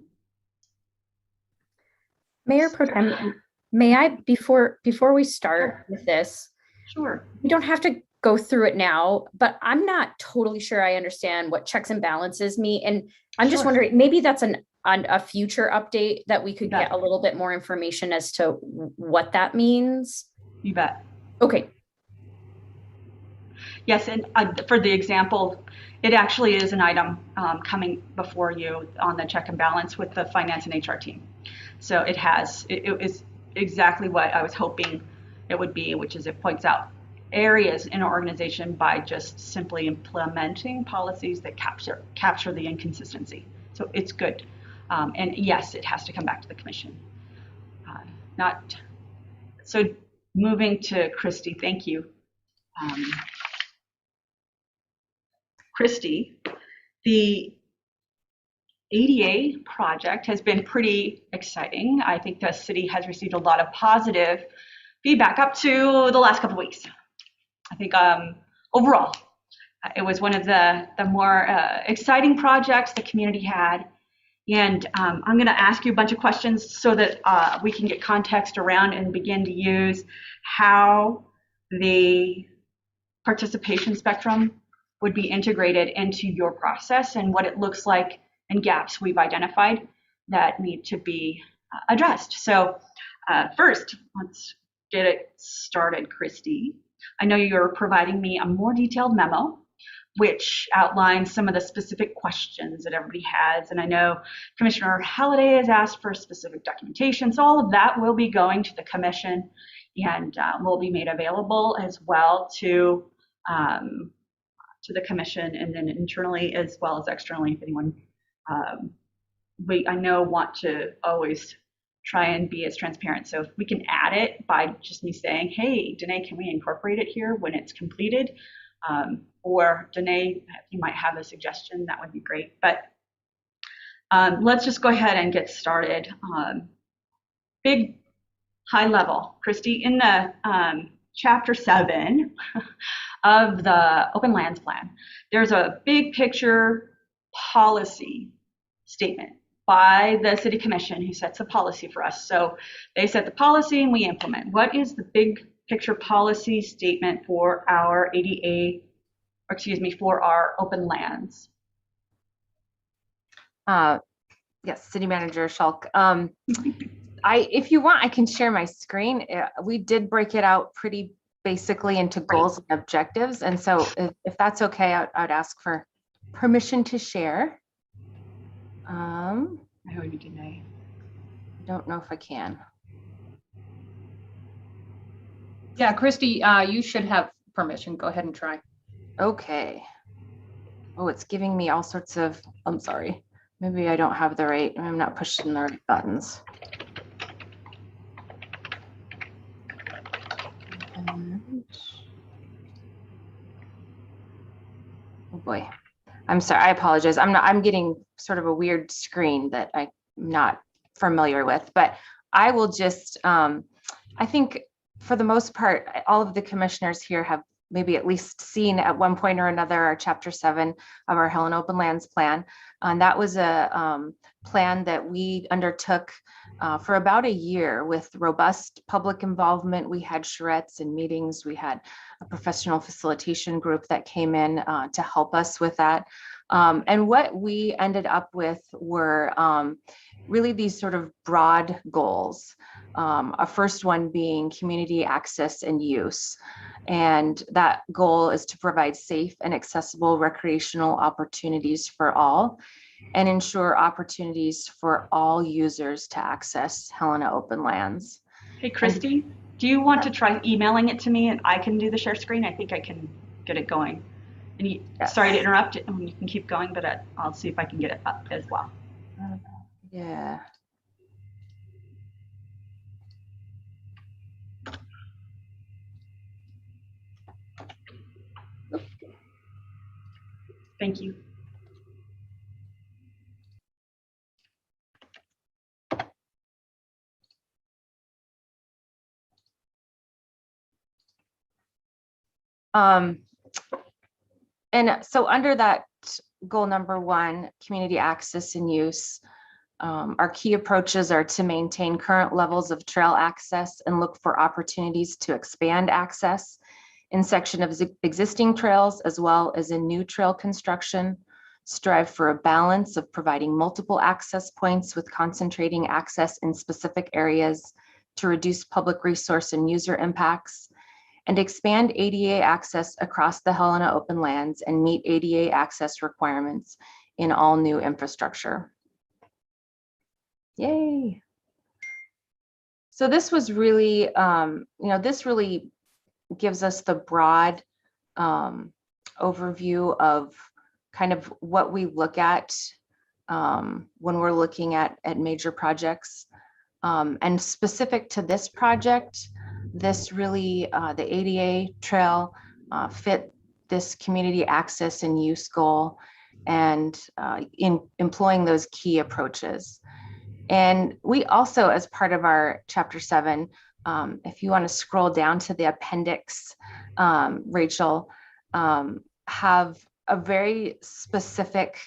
Mayor Pro Tem, may I, before we start with this, Sure. we don't have to go through it now, but I'm not totally sure I understand what checks and balances mean. And I'm just wondering, maybe that's a future update that we could get a little bit more information as to what that means. You bet. Okay. Yes, and for the example, it actually is an item coming before you on the check and balance with the finance and HR team. So it is exactly what I was hoping it would be, which is it points out areas in an organization by just simply implementing policies that capture the inconsistency. So it's good. And yes, it has to come back to the commission. So moving to Christy, thank you. Christy, the ADA project has been pretty exciting. I think the city has received a lot of positive feedback up to the last couple of weeks. I think overall, it was one of the more exciting projects the community had. And I'm going to ask you a bunch of questions so that we can get context around and begin to use how the participation spectrum would be integrated into your process and what it looks like and gaps we've identified that need to be addressed. So first, let's get it started, Christy. I know you're providing me a more detailed memo which outlines some of the specific questions that everybody has. And I know Commissioner Halliday has asked for specific documentation. So all of that will be going to the commission and will be made available as well to the commission and then internally as well as externally if anyone I know want to always try and be as transparent. So if we can add it by just me saying, hey, Danae, can we incorporate it here when it's completed? Or Danae, you might have a suggestion, that would be great. But let's just go ahead and get started. Big high level, Christy, in the chapter 7 of the Open Lands Plan, there's a big picture policy statement by the City Commission who sets the policy for us. So they set the policy and we implement. What is the big picture policy statement for our ADA, or excuse me, for our open lands? Yes, City Manager Shulk. If you want, I can share my screen. We did break it out pretty basically into goals and objectives. And so if that's okay, I'd ask for permission to share. I hope you Danae. Don't know if I can. Yeah, Christy, you should have permission. Go ahead and try. Okay. Oh, it's giving me all sorts of, I'm sorry. Maybe I don't have the right, I'm not pushing the right buttons. Oh boy. I'm sorry, I apologize. I'm getting sort of a weird screen that I'm not familiar with, but I will just, I think for the most part, all of the commissioners here have maybe at least seen at one point or another our Chapter 7 of our Helena Open Lands Plan. And that was a plan that we undertook for about a year with robust public involvement. We had charrettes and meetings. We had a professional facilitation group that came in to help us with that. And what we ended up with were really these sort of broad goals. A first one being community access and use. And that goal is to provide safe and accessible recreational opportunities for all and ensure opportunities for all users to access Helena Open Lands. Hey, Christy, do you want to try emailing it to me and I can do the share screen? I think I can get it going. And yes. Sorry to interrupt, you can keep going, but I'll see if I can get it up as well. Yeah. Thank you. And so under that goal number 1, community access and use, our key approaches are to maintain current levels of trail access and look for opportunities to expand access in section of existing trails as well as in new trail construction, strive for a balance of providing multiple access points with concentrating access in specific areas to reduce public resource and user impacts, and expand ADA access across the Helena open lands and meet ADA access requirements in all new infrastructure. Yay. So this was really, this really gives us the broad overview of kind of what we look at when we're looking at major projects. And specific to this project, this really, the ADA trail fit this community access and use goal, and in employing those key approaches. And we also, as part of our Chapter 7, if you want to scroll down to the appendix, Rachel, have a very specific,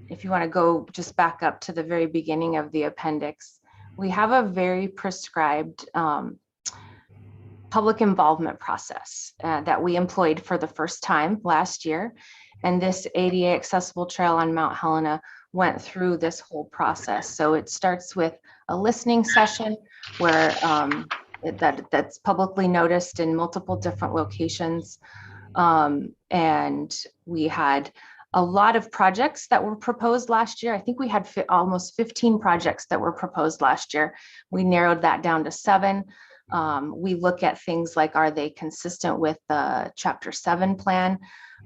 if you want to go just back up to the very beginning of the appendix, we have a very prescribed public involvement process that we employed for the first time last year. And this ADA accessible trail on Mount Helena went through this whole process. So it starts with a listening session where that's publicly noticed in multiple different locations. And we had a lot of projects that were proposed last year. I think we had almost 15 projects that were proposed last year. We narrowed that down to 7. We look at things like, are they consistent with the Chapter 7 plan?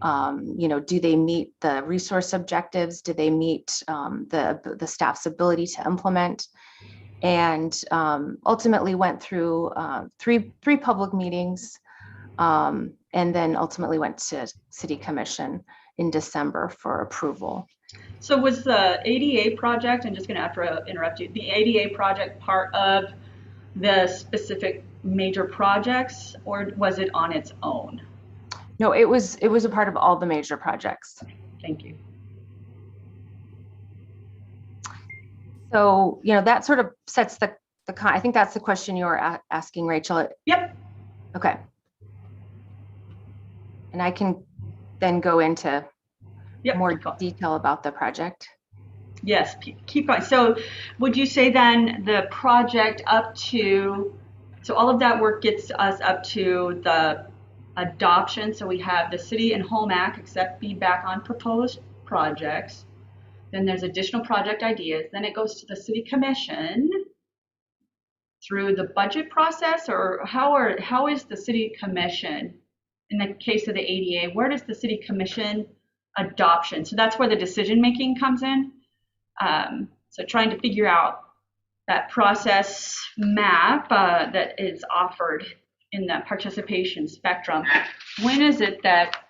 Do they meet the resource objectives? Do they meet the staff's ability to implement? And ultimately went through three public meetings, and then ultimately went to City Commission in December for approval. So was the ADA project, I'm just going to have to interrupt you, the ADA project part of the specific major projects, or was it on its own? No, it was a part of all the major projects. Thank you. So, that sort of sets I think that's the question you were asking, Rachel. Yep. Okay. And I can then go into more detail about the project. Yes, keep going. So would you say then the project so all of that work gets us up to the adoption. So we have the city and Home Act accept feedback on proposed projects. Then there's additional project ideas. Then it goes to the City Commission through the budget process, or how is the City Commission, in the case of the ADA, where does the City Commission adoption? So that's where the decision making comes in. So trying to figure out that process map that is offered in the participation spectrum. When is it that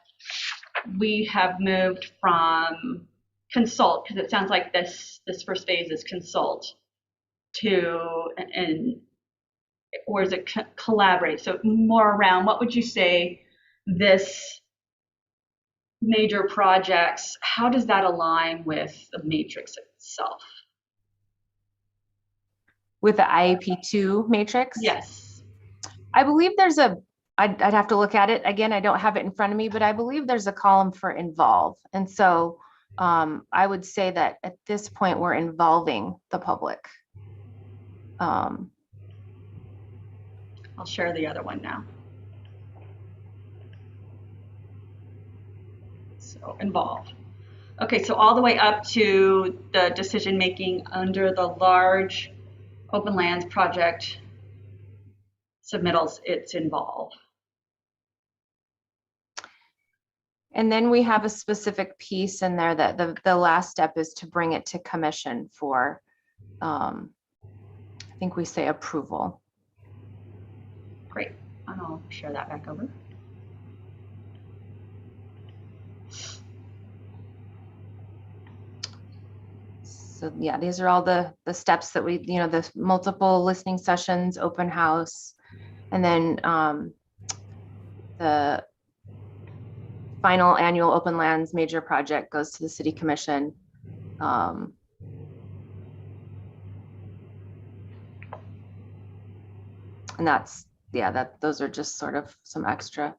we have moved from consult, because it sounds like this first phase is consult, or is it collaborate? So more around, what would you say this major projects, how does that align with the matrix itself? With the IAP2 matrix? Yes. I believe I'd have to look at it again. I don't have it in front of me, but I believe there's a column for involve. And so I would say that at this point, we're involving the public. I'll share the other one now. So involve. Okay, so all the way up to the decision making under the large open lands project submittals, it's involve. And then we have a specific piece in there that the last step is to bring it to commission for, I think we say approval. Great, I'll share that back over. So yeah, these are all the steps that we, the multiple listening sessions, open house, and then the final annual open lands major project goes to the City Commission. And those are just sort of some extra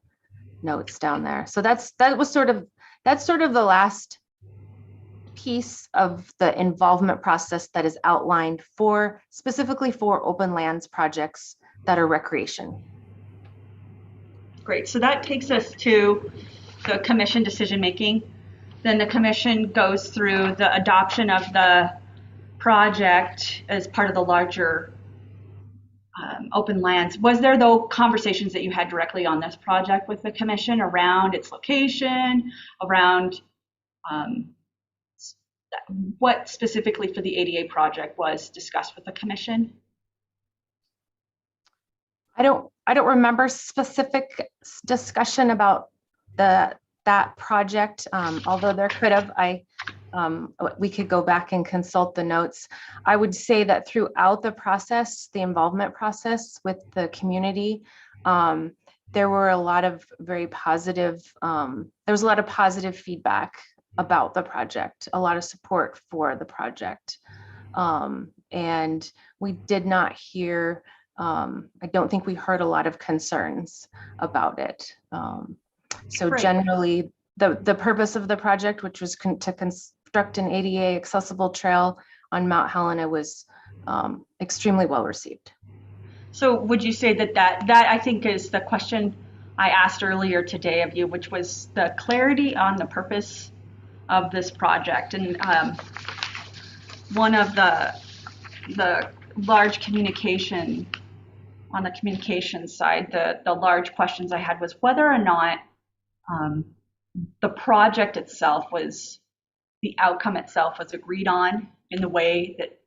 notes down there. So that's sort of the last piece of the involvement process that is outlined specifically for open lands projects that are recreation. Great. So that takes us to the commission decision-making. Then the commission goes through the adoption of the project as part of the larger open lands. Was there, though, conversations that you had directly on this project with the commission around its location, around what specifically for the ADA project was discussed with the commission? I don't remember specific discussion about that project, although there could have. We could go back and consult the notes. I would say that throughout the process, the involvement process with the community, there were a lot of very positive, there was a lot of positive feedback about the project, a lot of support for the project. And we did not hear, I don't think we heard a lot of concerns about it. So Great. Generally, the purpose of the project, which was to construct an ADA accessible trail on Mount Helena, was extremely well received. So would you say that I think is the question I asked earlier today of you, which was the clarity on the purpose of this project? And one of the large communication, on the communication side, the large questions I had was whether or not the project itself was, the outcome itself was agreed on in the way that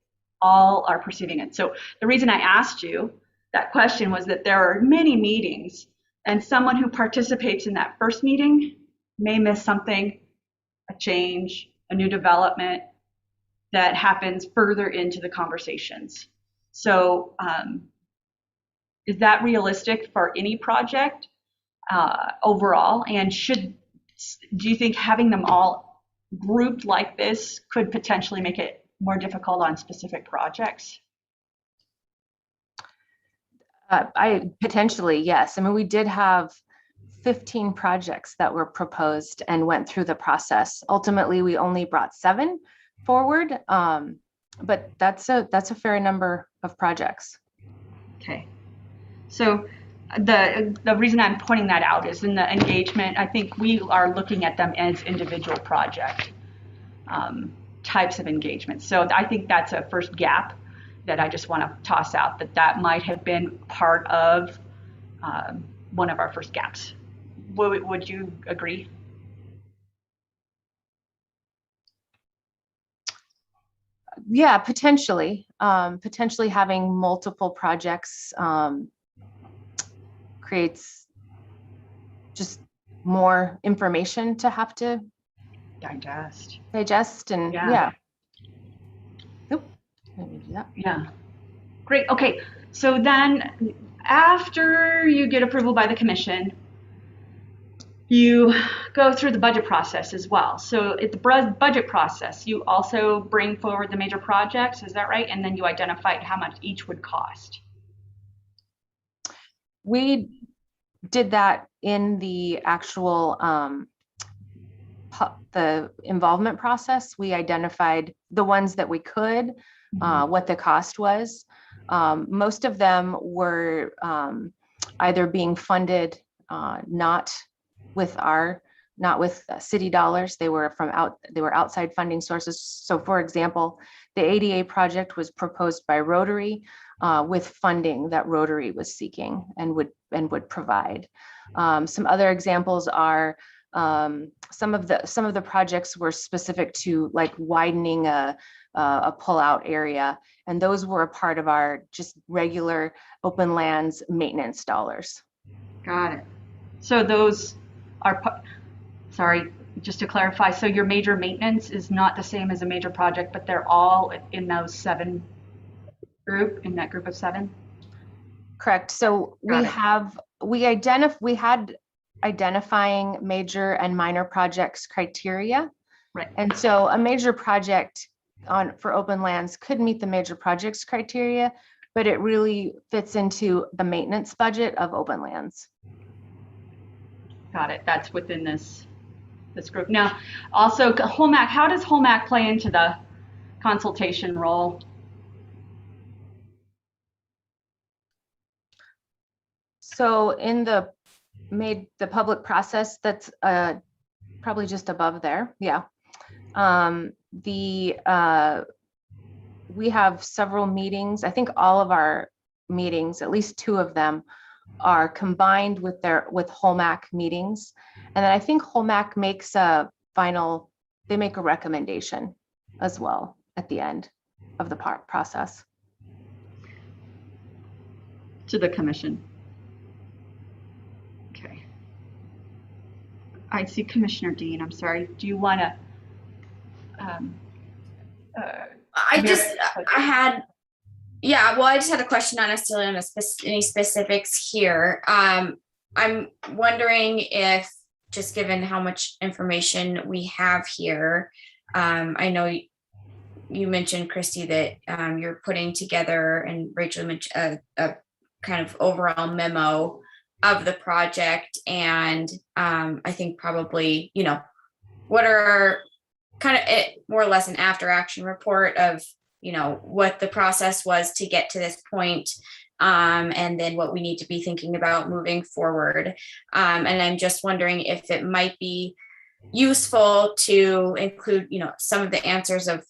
all are perceiving it. So the reason I asked you that question was that there are many meetings, and someone who participates in that first meeting may miss something, a change, a new development that happens further into the conversations. So is that realistic for any project overall? And do you think having them all grouped like this could potentially make it more difficult on specific projects? Potentially, yes. I mean, we did have 15 projects that were proposed and went through the process. Ultimately, we only brought 7 forward, but that's a fair number of projects. Okay. So the reason I'm pointing that out is in the engagement, I think we are looking at them as individual project types of engagement. So I think that's a first gap that I just want to toss out, that might have been part of one of our first gaps. Would you agree? Yeah, potentially. Potentially having multiple projects creates just more information to have to digest and yeah. Oop, let me do that. Yeah. Great. Okay. So then after you get approval by the commission, you go through the budget process as well. So at the budget process, you also bring forward the major projects, is that right? And then you identify how much each would cost. We did that in the actual the involvement process. We identified the ones that we could, what the cost was. Most of them were either being funded not with city dollars. They were outside funding sources. So for example, the ADA project was proposed by Rotary with funding that Rotary was seeking and would provide. Some other examples are some of the projects were specific to like widening a pull-out area, and those were a part of our just regular open lands maintenance dollars. Got it. So those are, sorry, just to clarify, so your major maintenance is not the same as a major project, but they're all in those 7 in that group of 7? Correct. So we had identifying major and minor projects criteria. Right. And so a major project for open lands could meet the major projects criteria, but it really fits into the maintenance budget of open lands. Got it. That's within this group. Now, also HOMAC, how does HOMAC play into the consultation role? So in the public process, that's probably just above there. Yeah. We have several meetings. I think all of our meetings, at least 2 of them, are combined with HOMAC meetings. And then I think HOMAC makes they make a recommendation as well at the end of the process. To the commission. Okay. I see Commissioner Dean. I'm sorry. Do you want to? I just had a question, not necessarily on any specifics here. I'm wondering if, just given how much information we have here, I know you mentioned, Christy, that you're putting together, and Rachel mentioned a kind of overall memo of the project, and I think probably, what are kind of more or less an after action report of, what the process was to get to this point, and then what we need to be thinking about moving forward. And I'm just wondering if it might be useful to include, some of the answers of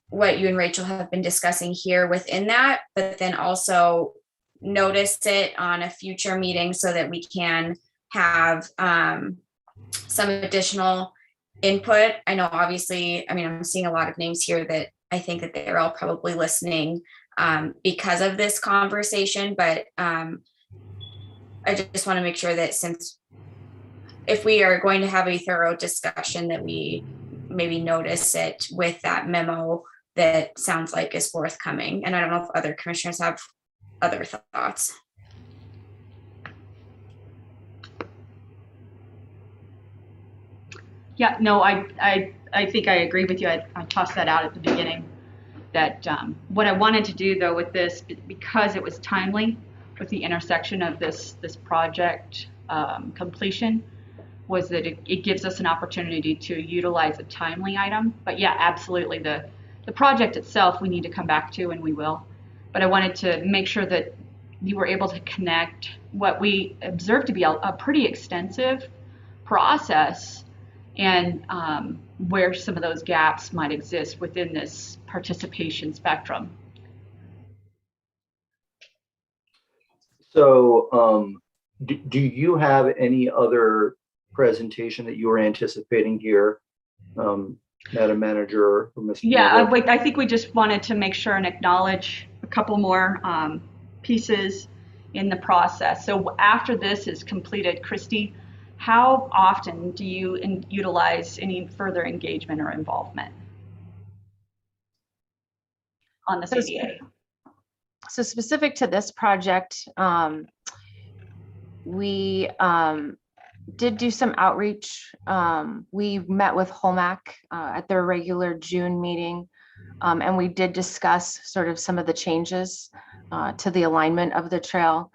what you and Rachel have been discussing here within that, but then also notice it on a future meeting so that we can have some additional input. I know, obviously, I'm seeing a lot of names here that I think that they're all probably listening because of this conversation, but I just want to make sure that if we are going to have a thorough discussion, that we maybe notice it with that memo that sounds like is forthcoming. And I don't know if other commissioners have other thoughts. Yeah, no, I think I agree with you. I tossed that out at the beginning, that what I wanted to do, though, with this, because it was timely with the intersection of this project completion, was that it gives us an opportunity to utilize a timely item. But yeah, absolutely, the project itself we need to come back to, and we will. But I wanted to make sure that you were able to connect what we observed to be a pretty extensive process, and where some of those gaps might exist within this participation spectrum. So do you have any other presentation that you are anticipating here, Madam Manager or Mr. Yeah, I think we just wanted to make sure and acknowledge a couple more pieces in the process. So after this is completed, Christy, how often do you utilize any further engagement or involvement on the CDA? So specific to this project, we did do some outreach. We met with HOMAC at their regular June meeting, and we did discuss sort of some of the changes to the alignment of the trail.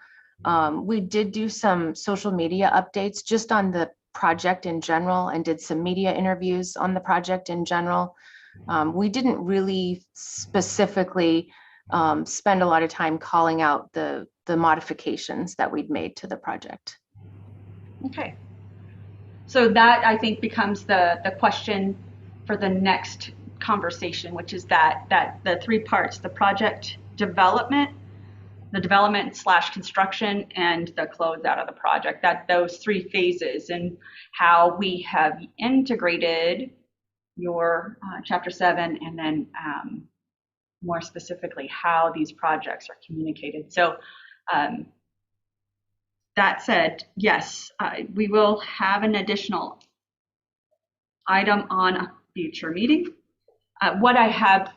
We did do some social media updates just on the project in general, and did some media interviews on the project in general. We didn't really specifically spend a lot of time calling out the modifications that we'd made to the project. Okay. So that, I think, becomes the question for the next conversation, which is that the 3 parts: the project development, the development/construction, and the closeout of the project. That those 3 phases, and how we have integrated your Chapter 7, and then more specifically how these projects are communicated. So that said, yes, we will have an additional item on a future meeting. What I have,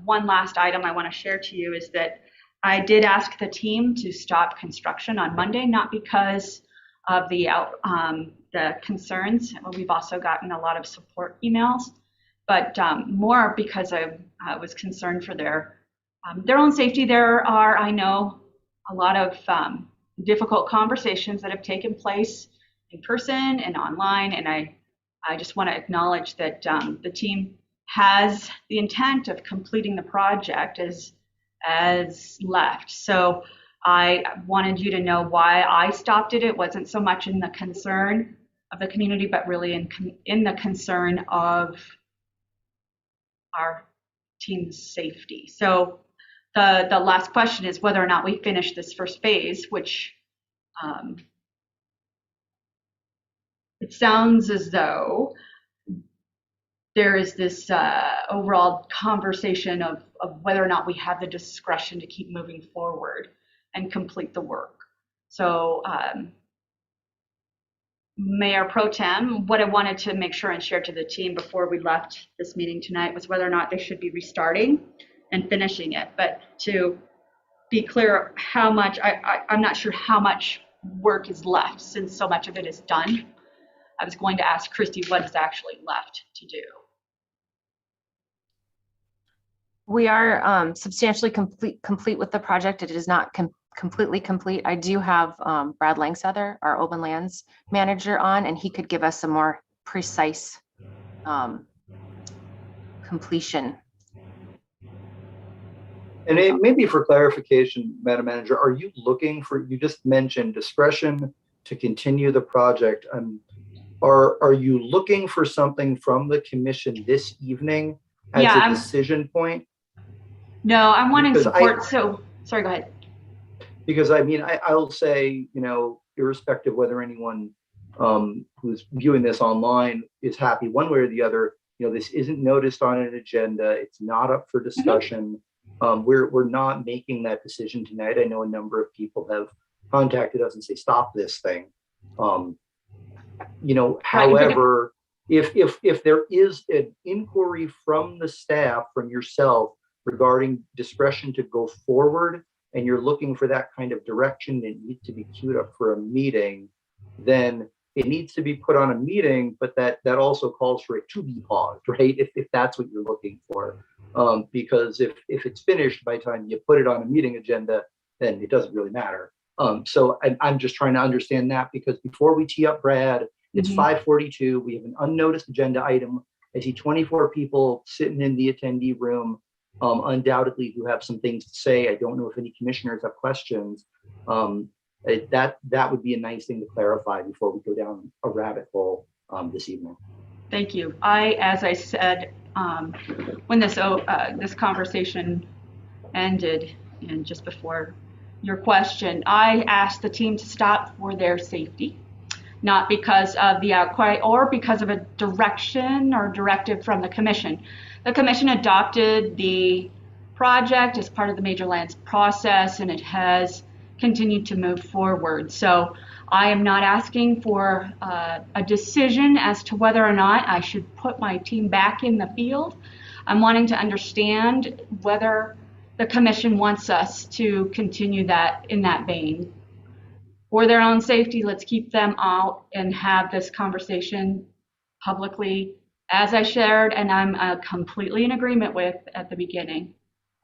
one last item I want to share to you is that I did ask the team to stop construction on Monday, not because of the concerns. We've also gotten a lot of support emails, but more because I was concerned for their own safety. There are, I know, a lot of difficult conversations that have taken place in person and online, and I just want to acknowledge that the team has the intent of completing the project as left. So I wanted you to know why I stopped it. It wasn't so much in the concern of the community, but really in the concern of our team's safety. So the last question is whether or not we finish this first phase, which it sounds as though there is this overall conversation of whether or not we have the discretion to keep moving forward and complete the work. So Mayor Pro Tem, what I wanted to make sure and share to the team before we left this meeting tonight was whether or not they should be restarting and finishing it. But to be clear, how much, I'm not sure how much work is left since so much of it is done. I was going to ask Christy what is actually left to do. We are substantially complete with the project. It is not completely complete. I do have Brad Langsother, our open lands manager, on, and he could give us a more precise completion. And it maybe for clarification, Madam Manager, are you looking for, you just mentioned discretion to continue the project. Are you looking for something from the commission this evening as a decision point? No, I'm wanting support. Sorry, go ahead. Because I mean, I'll say, you know, irrespective whether anyone who's viewing this online is happy one way or the other, you know, this isn't noticed on an agenda. It's not up for discussion. We're not making that decision tonight. I know a number of people have contacted us and say, stop this thing. You know, however, if there is an inquiry from the staff, from yourself, regarding discretion to go forward, and you're looking for that kind of direction that needs to be queued up for a meeting, then it needs to be put on a meeting, but that also calls for it to be paused, right? If that's what you're looking for. Because if it's finished by the time you put it on a meeting agenda, then it doesn't really matter. So I'm just trying to understand that, because before we tee up Brad, it's 5:42. We have an unnoticed agenda item. I see 24 people sitting in the attendee room, undoubtedly who have some things to say. I don't know if any commissioners have questions. That would be a nice thing to clarify before we go down a rabbit hole this evening. Thank you. As I said, when this conversation ended, and just before your question, I asked the team to stop for their safety, not because of the outcry or because of a direction or directive from the commission. The commission adopted the project as part of the major lands process, and it has continued to move forward. So I am not asking for a decision as to whether or not I should put my team back in the field. I'm wanting to understand whether the commission wants us to continue that in that vein. For their own safety, let's keep them out and have this conversation publicly, as I shared, and I'm completely in agreement with at the beginning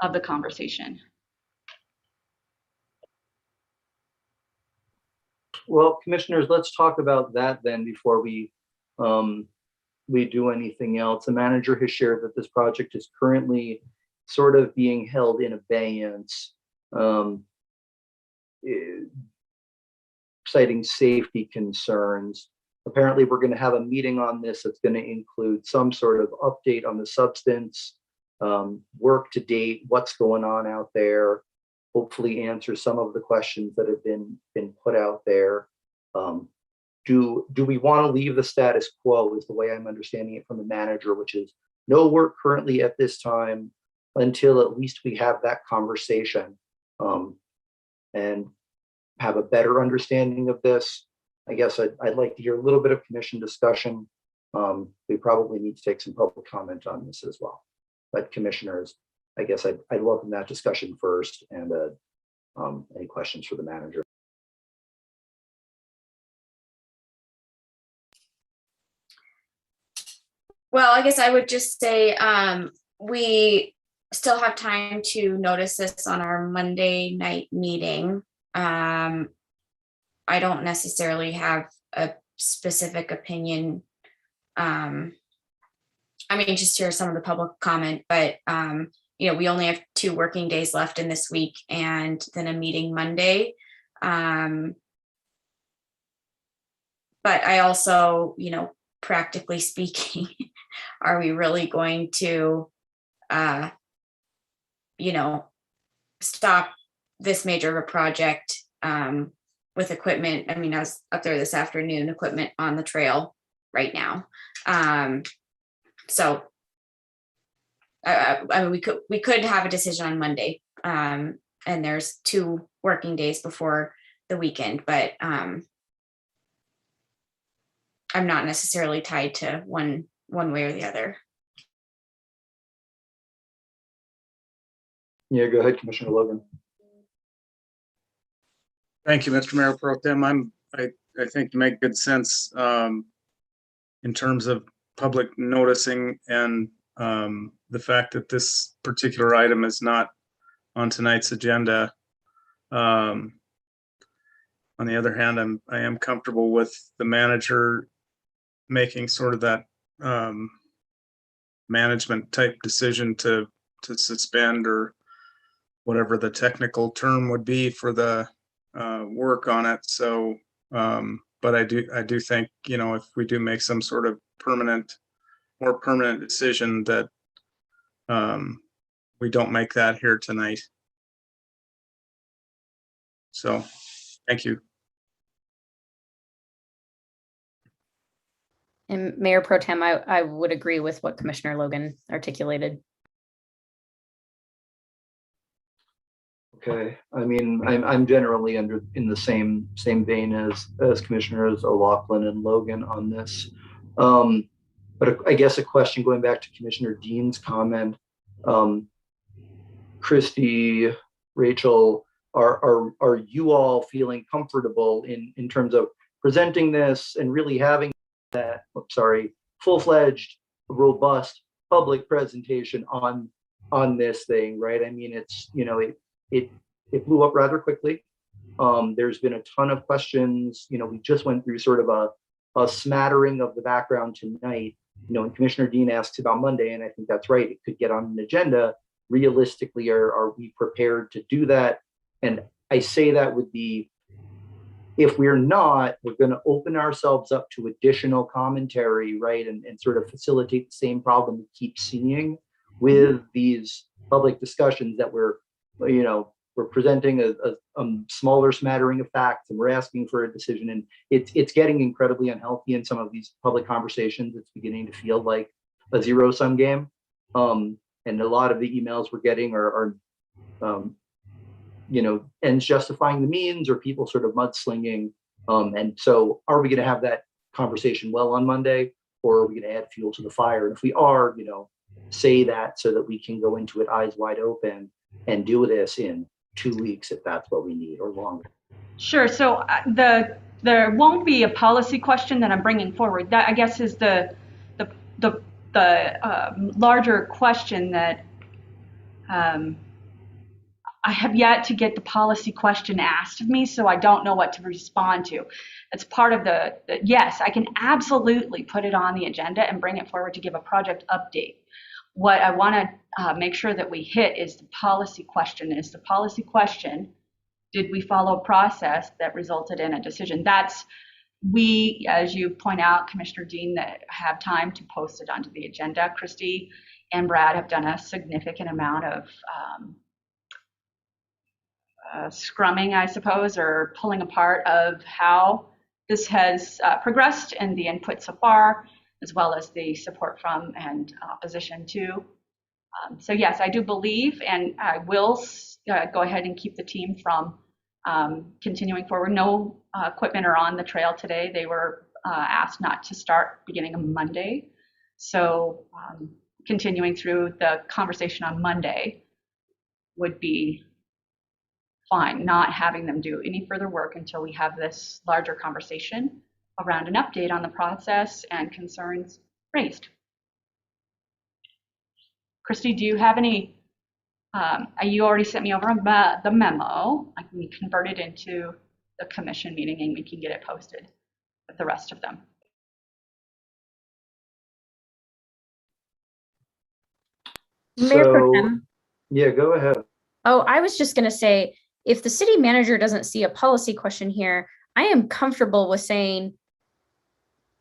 of the conversation. Well, commissioners, let's talk about that then before we do anything else. The manager has shared that this project is currently sort of being held in abeyance, citing safety concerns. Apparently, we're going to have a meeting on this that's going to include some sort of update on the substance, work to date, what's going on out there, hopefully answer some of the questions that have been put out there. Do we want to leave the status quo is the way I'm understanding it from the manager, which is no work currently at this time until at least we have that conversation and have a better understanding of this. I guess I'd like to hear a little bit of commission discussion. We probably need to take some public comment on this as well. But commissioners, I guess I'd welcome that discussion first, and any questions for the manager. Well, I guess I would just say we still have time to notice this on our Monday night meeting. I don't necessarily have a specific opinion. I mean, just hear some of the public comment, but we only have 2 working days left in this week and then a meeting Monday. But I also, practically speaking, are we really going to, stop this major of a project with equipment? I mean, I was up there this afternoon, equipment on the trail right now. So I mean, we could have a decision on Monday, and there's 2 working days before the weekend, but I'm not necessarily tied to one way or the other. Yeah, go ahead, Commissioner Logan. Thank you, Mr. Mayor Pro Tem. I think you make good sense in terms of public noticing and the fact that this particular item is not on tonight's agenda. On the other hand, I am comfortable with the manager making sort of that management type decision to suspend, or whatever the technical term would be for the work on it. So, but I do think, if we do make some sort of more permanent decision, that we don't make that here tonight. So, thank you. And Mayor Pro Tem, I would agree with what Commissioner Logan articulated. Okay, I mean, I'm generally in the same vein as Commissioners O'Loughlin and Logan on this. But I guess a question going back to Commissioner Dean's comment, Christy, Rachel, are you all feeling comfortable in terms of presenting this and really having that, full-fledged, robust public presentation on this thing, right? I mean, it's, it blew up rather quickly. There's been a ton of questions. We just went through sort of a smattering of the background tonight. And Commissioner Dean asked about Monday, and I think that's right. It could get on an agenda. Realistically, are we prepared to do that? And I say that with if we're not, we're going to open ourselves up to additional commentary, right? And sort of facilitate the same problem we keep seeing with these public discussions that we're presenting a smaller smattering of facts, and we're asking for a decision. And it's getting incredibly unhealthy in some of these public conversations. It's beginning to feel like a zero-sum game. And a lot of the emails we're getting are ends justifying the means, or people sort of mudslinging. And so are we going to have that conversation well on Monday, or are we going to add fuel to the fire? And if we are, say that so that we can go into it eyes wide open and do this in 2 weeks if that's what we need, or longer. Sure. So there won't be a policy question that I'm bringing forward. That, I guess, is the larger question that I have yet to get the policy question asked of me, so I don't know what to respond to. It's part of the yes, I can absolutely put it on the agenda and bring it forward to give a project update. What I want to make sure that we hit is the policy question. Is the policy question, did we follow a process that resulted in a decision? We, as you point out, Commissioner Dean, that have time to post it onto the agenda. Christy and Brad have done a significant amount of scrumming, I suppose, or pulling apart of how this has progressed and the input so far, as well as the support from and opposition to. So yes, I do believe, and I will go ahead and keep the team from continuing forward. No equipment are on the trail today. They were asked not to start beginning of Monday. So continuing through the conversation on Monday would be fine, not having them do any further work until we have this larger conversation around an update on the process and concerns raised. Christy, do you have any, you already sent me over the memo. I can convert it into the commission meeting and we can get it posted with the rest of them. Mayor Pro Tem, Yeah, go ahead. Oh, I was just going to say, if the city manager doesn't see a policy question here, I am comfortable with saying,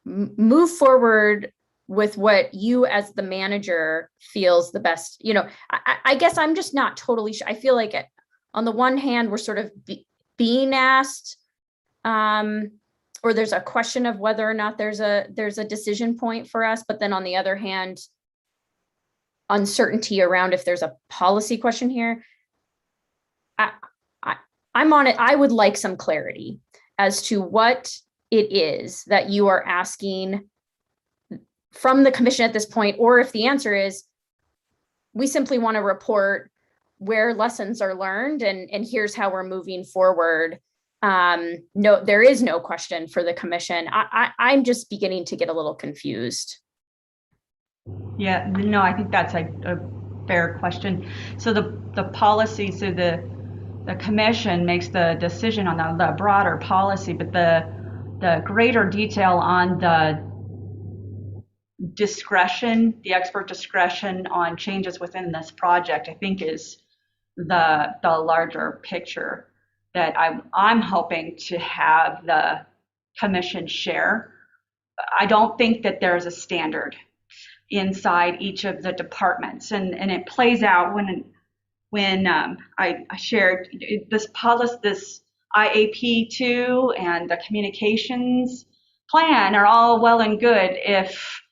move forward with what you as the manager feels the best. You know, I guess I'm just not totally sure. I feel like on the one hand, we're sort of being asked, or there's a question of whether or not there's a decision point for us. But then on the other hand, uncertainty around if there's a policy question here. I'm on it. I would like some clarity as to what it is that you are asking from the commission at this point, or if the answer is, we simply want to report where lessons are learned and here's how we're moving forward. No, there is no question for the commission. I'm just beginning to get a little confused. Yeah, no, I think that's a fair question. So the policy, so the commission makes the decision on the broader policy, but the greater detail on the discretion, the expert discretion on changes within this project, I think is the larger picture that I'm hoping to have the commission share. I don't think that there's a standard inside each of the departments, and it plays out when I shared this policy, this IAP2 and the communications plan are all well and good if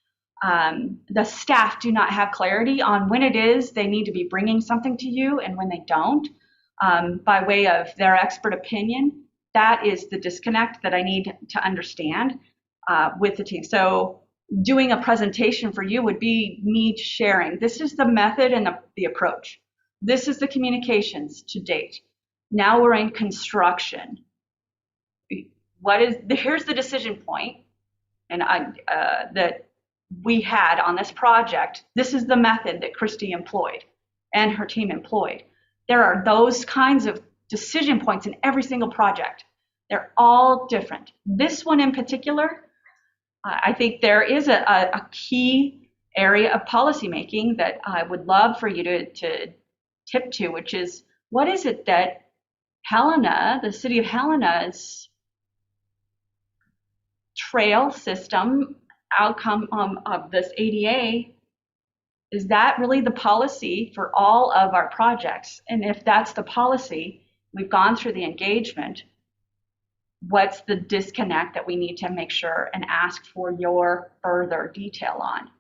the staff do not have clarity on when it is they need to be bringing something to you and when they don't, by way of their expert opinion. That is the disconnect that I need to understand with the team. So doing a presentation for you would be me sharing, this is the method and the approach. This is the communications to date. Now we're in construction. Here's the decision point, and that we had on this project. This is the method that Christy employed and her team employed. There are those kinds of decision points in every single project. They're all different. This one in particular, I think there is a key area of policymaking that I would love for you to tip to, which is, what is it that Helena, the city of Helena's trail system outcome of this ADA, is that really the policy for all of our projects? And if that's the policy, we've gone through the engagement, what's the disconnect that we need to make sure and ask for your further detail on?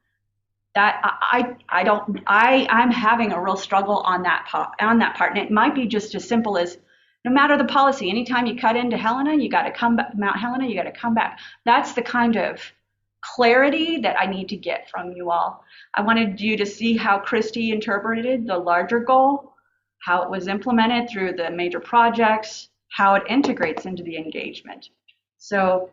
That I'm having a real struggle on that part, and it might be just as simple as, no matter the policy, anytime you cut into Helena, you got to come back, Mount Helena, you got to come back. That's the kind of clarity that I need to get from you all. I wanted you to see how Christy interpreted the larger goal, how it was implemented through the major projects, how it integrates into the engagement. So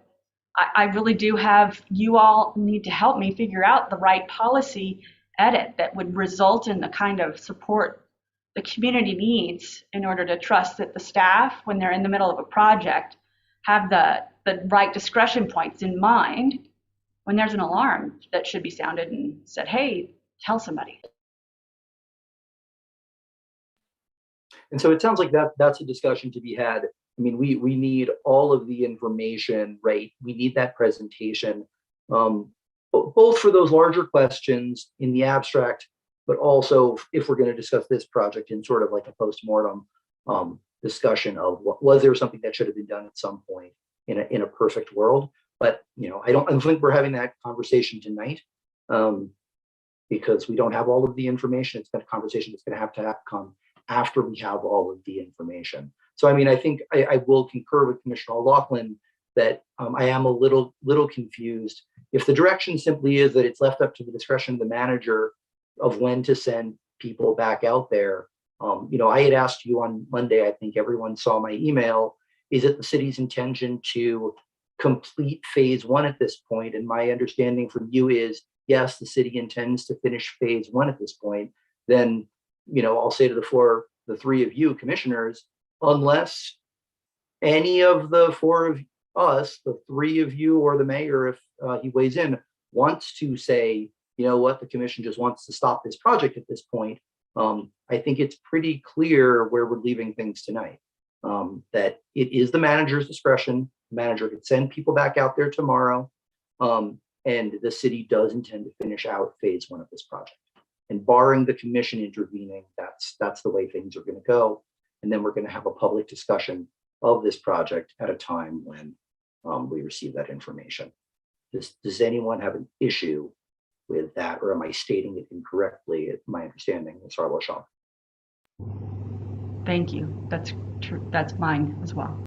I really do have, you all need to help me figure out the right policy edit that would result in the kind of support the community needs in order to trust that the staff, when they're in the middle of a project, have the right discretion points in mind when there's an alarm that should be sounded and said, hey, tell somebody. And so it sounds like that's a discussion to be had. I mean, we need all of the information, right? We need that presentation, both for those larger questions in the abstract, but also if we're going to discuss this project in sort of like a post-mortem discussion of was there something that should have been done at some point in a perfect world. But I don't think we're having that conversation tonight because we don't have all of the information. It's been a conversation that's going to have come after we have all of the information. So, I mean, I think I will concur with Commissioner O'Loughlin that I am a little confused. If the direction simply is that it's left up to the discretion of the manager of when to send people back out there, I had asked you on Monday, I think everyone saw my email, is it the city's intention to complete phase 1 at this point? And my understanding from you is, yes, the city intends to finish phase 1 at this point. Then, I'll say to the three of you commissioners, unless any of the four of us, the three of you or the mayor, if he weighs in, wants to say, you know what, the commission just wants to stop this project at this point, I think it's pretty clear where we're leaving things tonight. That it is the manager's discretion. The manager could send people back out there tomorrow. And the city does intend to finish out phase 1 of this project. And barring the commission intervening, that's the way things are going to go. And then we're going to have a public discussion of this project at a time when we receive that information. Does anyone have an issue with that, or am I stating it incorrectly? My understanding, Ms. Arloshaw. Thank you. That's true. That's mine as well.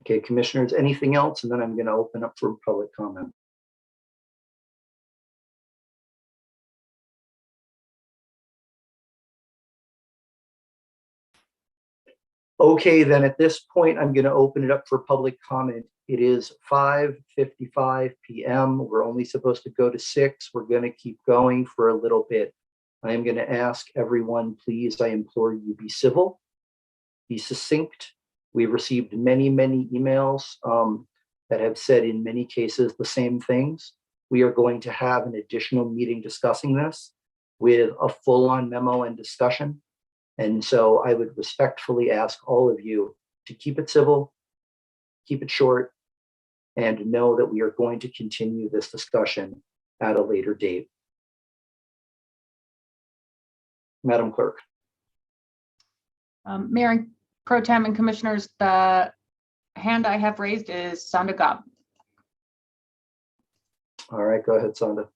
Okay, commissioners, anything else? And then I'm going to open up for public comment. Okay, then at this point, I'm going to open it up for public comment. It is 5:55 p.m. We're only supposed to go to 6. We're going to keep going for a little bit. I am going to ask everyone, please, I implore you, be civil, be succinct. We've received many, many emails that have said in many cases the same things. We are going to have an additional meeting discussing this with a full-on memo and discussion. And so I would respectfully ask all of you to keep it civil, keep it short, and know that we are going to continue this discussion at a later date. Madam Clerk. Mayor Pro Tem and Commissioners, the hand I have raised is Sonda Gobb. All right, go ahead, Sonda.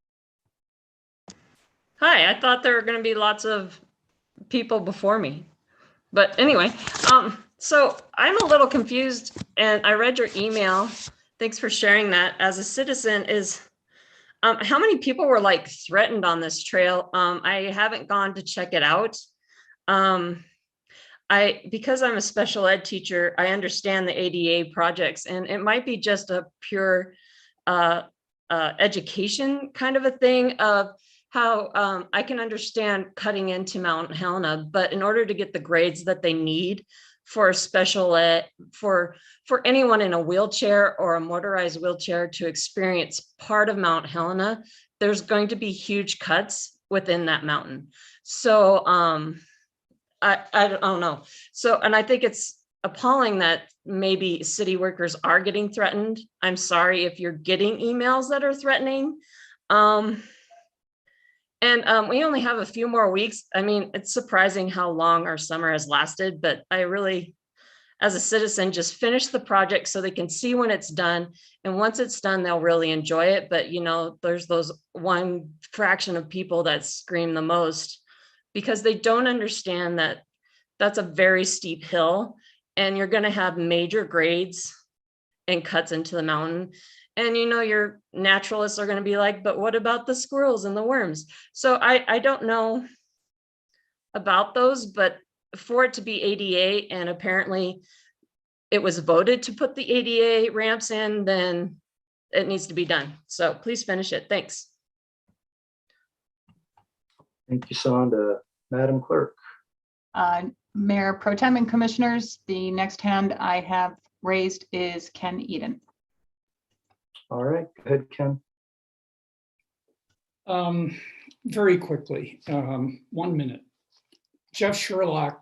Hi, I thought there were going to be lots of people before me. But anyway, so I'm a little confused, and I read your email. Thanks for sharing that. As a citizen, is how many people were like threatened on this trail? I haven't gone to check it out. Because I'm a special ed teacher, I understand the ADA projects, and it might be just a pure education kind of a thing of how I can understand cutting into Mount Helena, but in order to get the grades that they need for special ed, for anyone in a wheelchair or a motorized wheelchair to experience part of Mount Helena, there's going to be huge cuts within that mountain. So I don't know. So, and I think it's appalling that maybe city workers are getting threatened. I'm sorry if you're getting emails that are threatening. We only have a few more weeks. I mean, it's surprising how long our summer has lasted, but I really, as a citizen, just finish the project so they can see when it's done. And once it's done, they'll really enjoy it. But, you know, there's those one fraction of people that scream the most because they don't understand that that's a very steep hill and you're going to have major grades and cuts into the mountain. And, you know, your naturalists are going to be like, but what about the squirrels and the worms? So I don't know about those, but for it to be ADA, and apparently it was voted to put the ADA ramps in, then it needs to be done. So please finish it. Thanks. Thank you, Sonda. Madam Clerk. Mayor Pro Tem and Commissioners, the next hand I have raised is Ken Eden. All right, go ahead, Ken. Very quickly, 1 minute. Jeff Sherlock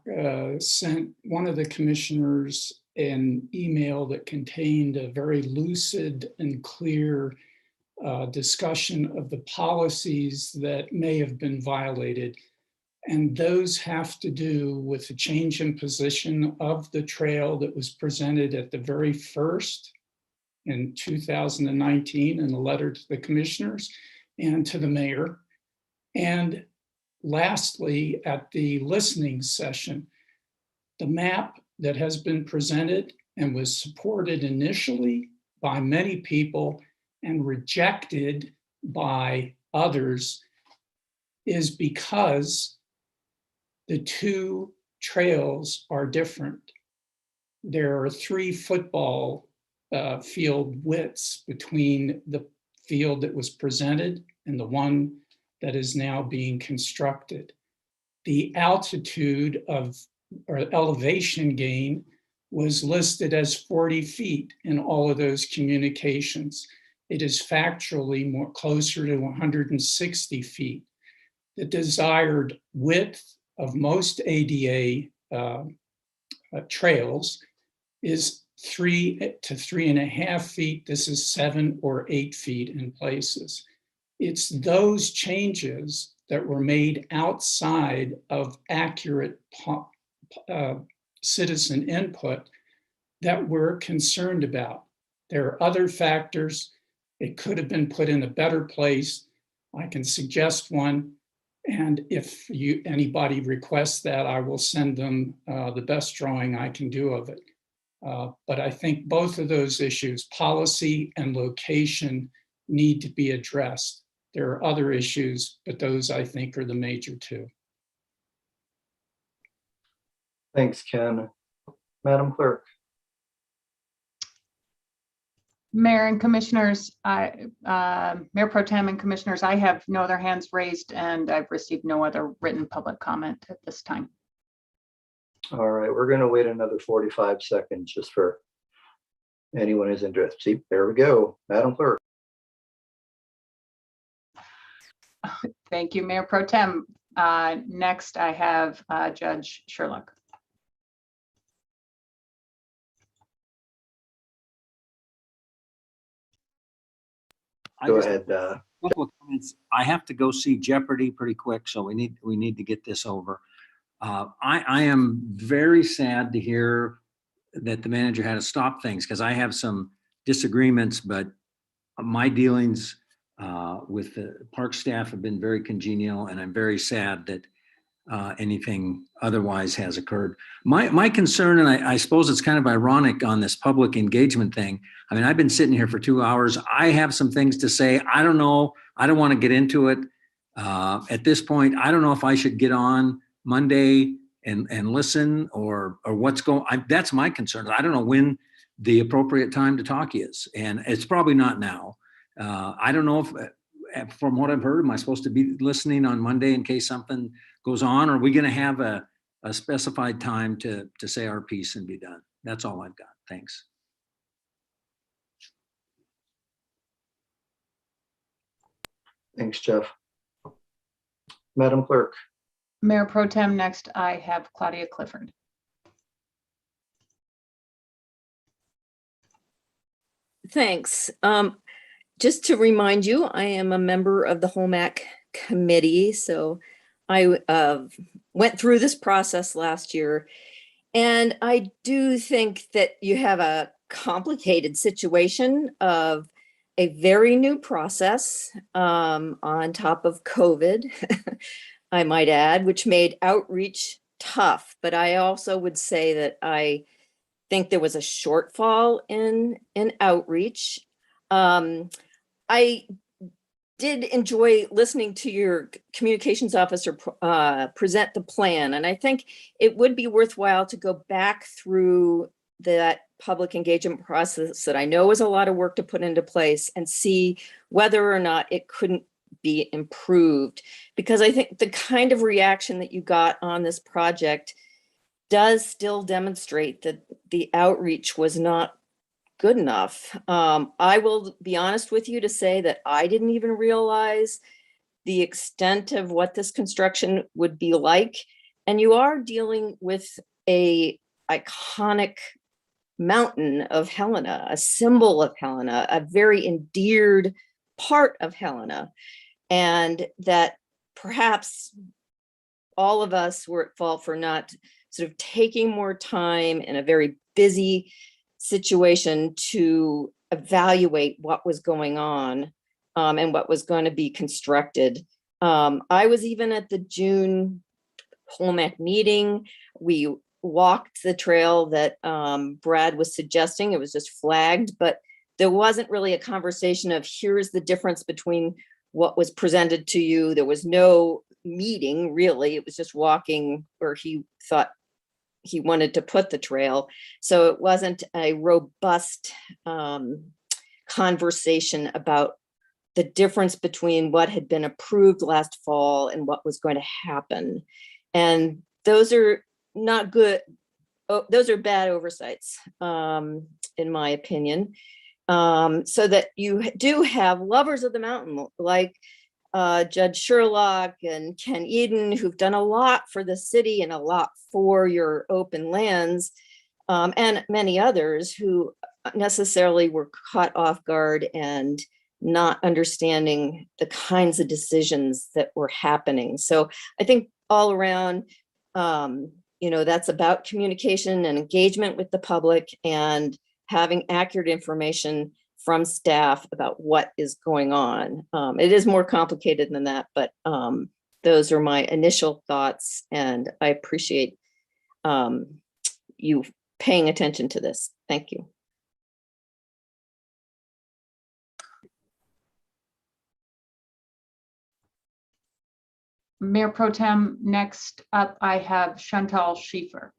sent one of the commissioners an email that contained a very lucid and clear discussion of the policies that may have been violated. And those have to do with the change in position of the trail that was presented at the very first in 2019 in a letter to the commissioners and to the mayor. And lastly, at the listening session, the map that has been presented and was supported initially by many people and rejected by others is because the two trails are different. There are 3 football field widths between the field that was presented and the one that is now being constructed. The altitude of or elevation gain was listed as 40 feet in all of those communications. It is factually more closer to 160 feet. The desired width of most ADA trails is 3 to 3.5 feet. This is 7 or 8 feet in places. It's those changes that were made outside of accurate citizen input that we're concerned about. There are other factors. It could have been put in a better place. I can suggest one. And if anybody requests that, I will send them the best drawing I can do of it. But I think both of those issues, policy and location, need to be addressed. There are other issues, but those I think are the major two. Thanks, Ken. Madam Clerk. Mayor and Commissioners, Mayor Pro Tem and Commissioners, I have no other hands raised and I've received no other written public comment at this time. All right, we're going to wait another 45 seconds just for anyone who's interested. See, there we go. Madam Clerk. Thank you, Mayor Pro Tem. Next, I have Judge Sherlock. Go ahead. Couple of comments. I have to go see Jeopardy pretty quick, so we need to get this over. I am very sad to hear that the manager had to stop things because I have some disagreements, but my dealings with the park staff have been very congenial, and I'm very sad that anything otherwise has occurred. My concern, and I suppose it's kind of ironic on this public engagement thing. I mean, I've been sitting here for 2 hours. I have some things to say. I don't know. I don't want to get into it. At this point, I don't know if I should get on Monday and listen or what's going on. That's my concern. I don't know when the appropriate time to talk is, and it's probably not now. I don't know if, from what I've heard, am I supposed to be listening on Monday in case something goes on? Or are we going to have a specified time to say our piece and be done? That's all I've got. Thanks. Thanks, Jeff. Madam Clerk. Mayor Pro Tem, next I have Claudia Clifford. Thanks. Just to remind you, I am a member of the HOMAC committee, so I went through this process last year, and I do think that you have a complicated situation of a very new process on top of COVID, I might add, which made outreach tough. But I also would say that I think there was a shortfall in outreach. I did enjoy listening to your communications officer present the plan, and I think it would be worthwhile to go back through that public engagement process that I know is a lot of work to put into place and see whether or not it couldn't be improved. Because I think the kind of reaction that you got on this project does still demonstrate that the outreach was not good enough. I will be honest with you to say that I didn't even realize the extent of what this construction would be like. And you are dealing with a iconic mountain of Helena, a symbol of Helena, a very endeared part of Helena, and that perhaps all of us were at fault for not sort of taking more time in a very busy situation to evaluate what was going on and what was going to be constructed. I was even at the June HOMAC meeting. We walked the trail that Brad was suggesting. It was just flagged, but there wasn't really a conversation of here's the difference between what was presented to you. There was no meeting really. It was just walking where he thought he wanted to put the trail. So it wasn't a robust conversation about the difference between what had been approved last fall and what was going to happen. And those are not good. Those are bad oversights, in my opinion. so that you do have lovers of the mountain like Judge Sherlock and Ken Eden, who've done a lot for the city and a lot for your open lands, and many others who necessarily were caught off guard and not understanding the kinds of decisions that were happening. So I think all around, that's about communication and engagement with the public and having accurate information from staff about what is going on. It is more complicated than that, but those are my initial thoughts, and I appreciate you paying attention to this. Thank you. Mayor Pro Tem, next up, I have Chantal Schiefer.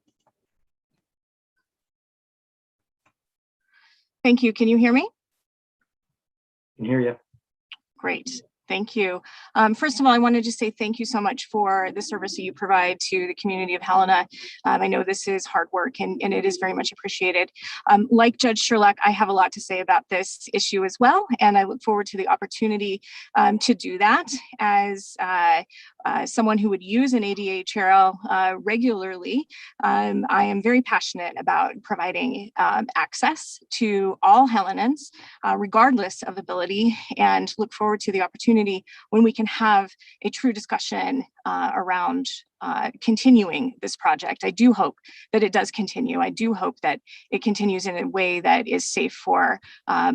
Thank you. Can you hear me? Can hear you. Great. Thank you. First of all, I wanted to say thank you so much for the service that you provide to the community of Helena. I know this is hard work and it is very much appreciated. Like Judge Sherlock, I have a lot to say about this issue as well, and I look forward to the opportunity to do that as someone who would use an ADA trail regularly. I am very passionate about providing access to all Helenans, regardless of ability, and look forward to the opportunity when we can have a true discussion around continuing this project. I do hope that it does continue. I do hope that it continues in a way that is safe for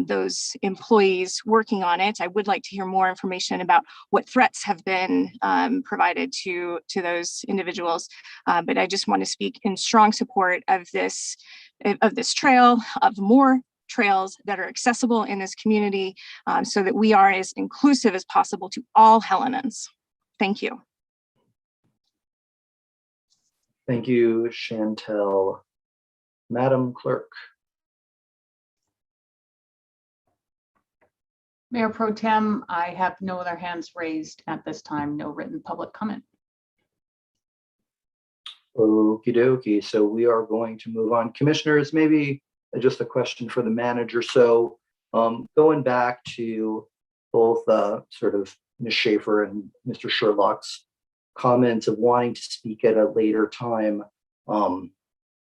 those employees working on it. I would like to hear more information about what threats have been provided to those individuals. But I just want to speak in strong support of this trail, of more trails that are accessible in this community, so that we are as inclusive as possible to all Helenans. Thank you. Thank you, Chantal. Madam Clerk. Mayor Pro Tem, I have no other hands raised at this time, no written public comment. Okie dokie, so we are going to move on. Commissioners, maybe just a question for the manager. So going back to both sort of Ms. Schaefer and Mr. Sherlock's comments of wanting to speak at a later time,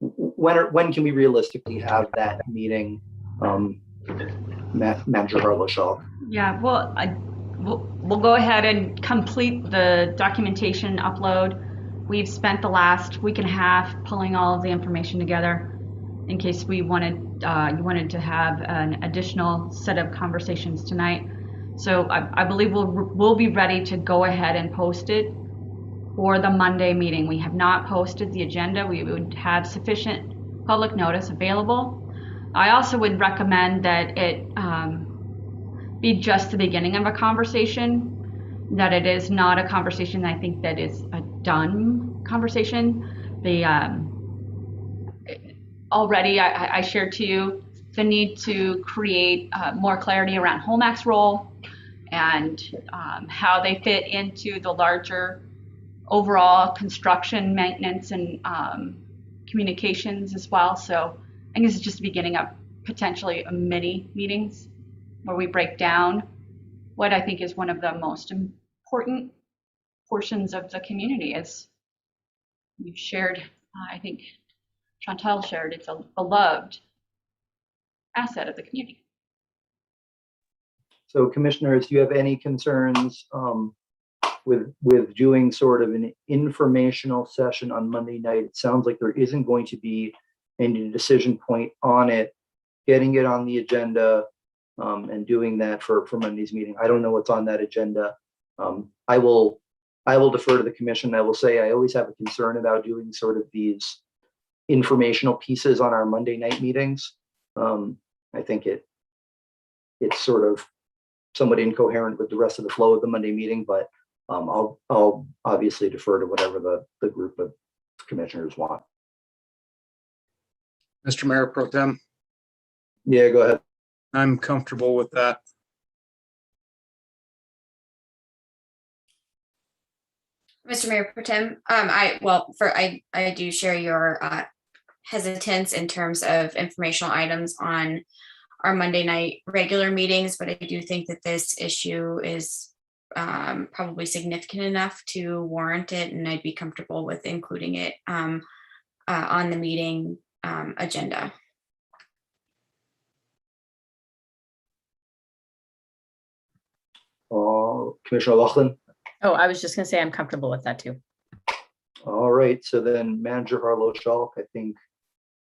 when can we realistically have that meeting, Manager Harlow-Shaw? Yeah, well, we'll go ahead and complete the documentation upload. We've spent the last week and a half pulling all of the information together in case we wanted you wanted to have an additional set of conversations tonight. So I believe we'll be ready to go ahead and post it for the Monday meeting. We have not posted the agenda. We would have sufficient public notice available. I also would recommend that it be just the beginning of a conversation, that it is not a conversation I think that is a done conversation. Already I shared to you the need to create more clarity around Home Act's role and how they fit into the larger overall construction, maintenance, and communications as well. So I think this is just the beginning of potentially a mini meetings where we break down what I think is one of the most important portions of the community. As you've shared, I think Chantal shared, it's a beloved asset of the community. So commissioners, do you have any concerns with doing sort of an informational session on Monday night? It sounds like there isn't going to be any decision point on it, getting it on the agenda and doing that for Monday's meeting. I don't know what's on that agenda. I will defer to the commission. I will say I always have a concern about doing sort of these informational pieces on our Monday night meetings. I think it's sort of somewhat incoherent with the rest of the flow of the Monday meeting, but I'll obviously defer to whatever the group of commissioners want. Mr. Mayor Pro Tem. Yeah, go ahead. I'm comfortable with that. Mr. Mayor Pro Tem, I do share your hesitance in terms of informational items on our Monday night regular meetings, but I do think that this issue is probably significant enough to warrant it, and I'd be comfortable with including it on the meeting agenda. Commissioner Loughlin. Oh, I was just gonna say I'm comfortable with that too. All right, so then Manager Harlow-Schalk, I think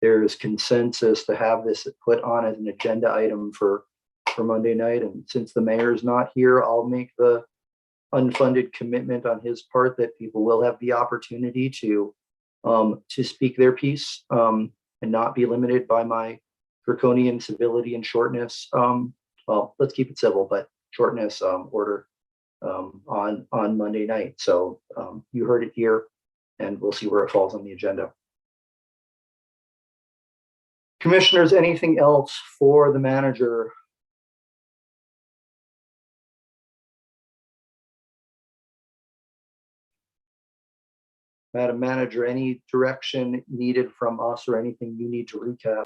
there's consensus to have this put on as an agenda item for Monday night. And since the mayor's not here, I'll make the unfunded commitment on his part that people will have the opportunity to speak their piece and not be limited by my draconian civility and shortness. Well, let's keep it civil, but shortness order on Monday night. So you heard it here, and we'll see where it falls on the agenda. Commissioners, anything else for the manager? Madam Manager, any direction needed from us or anything you need to recap?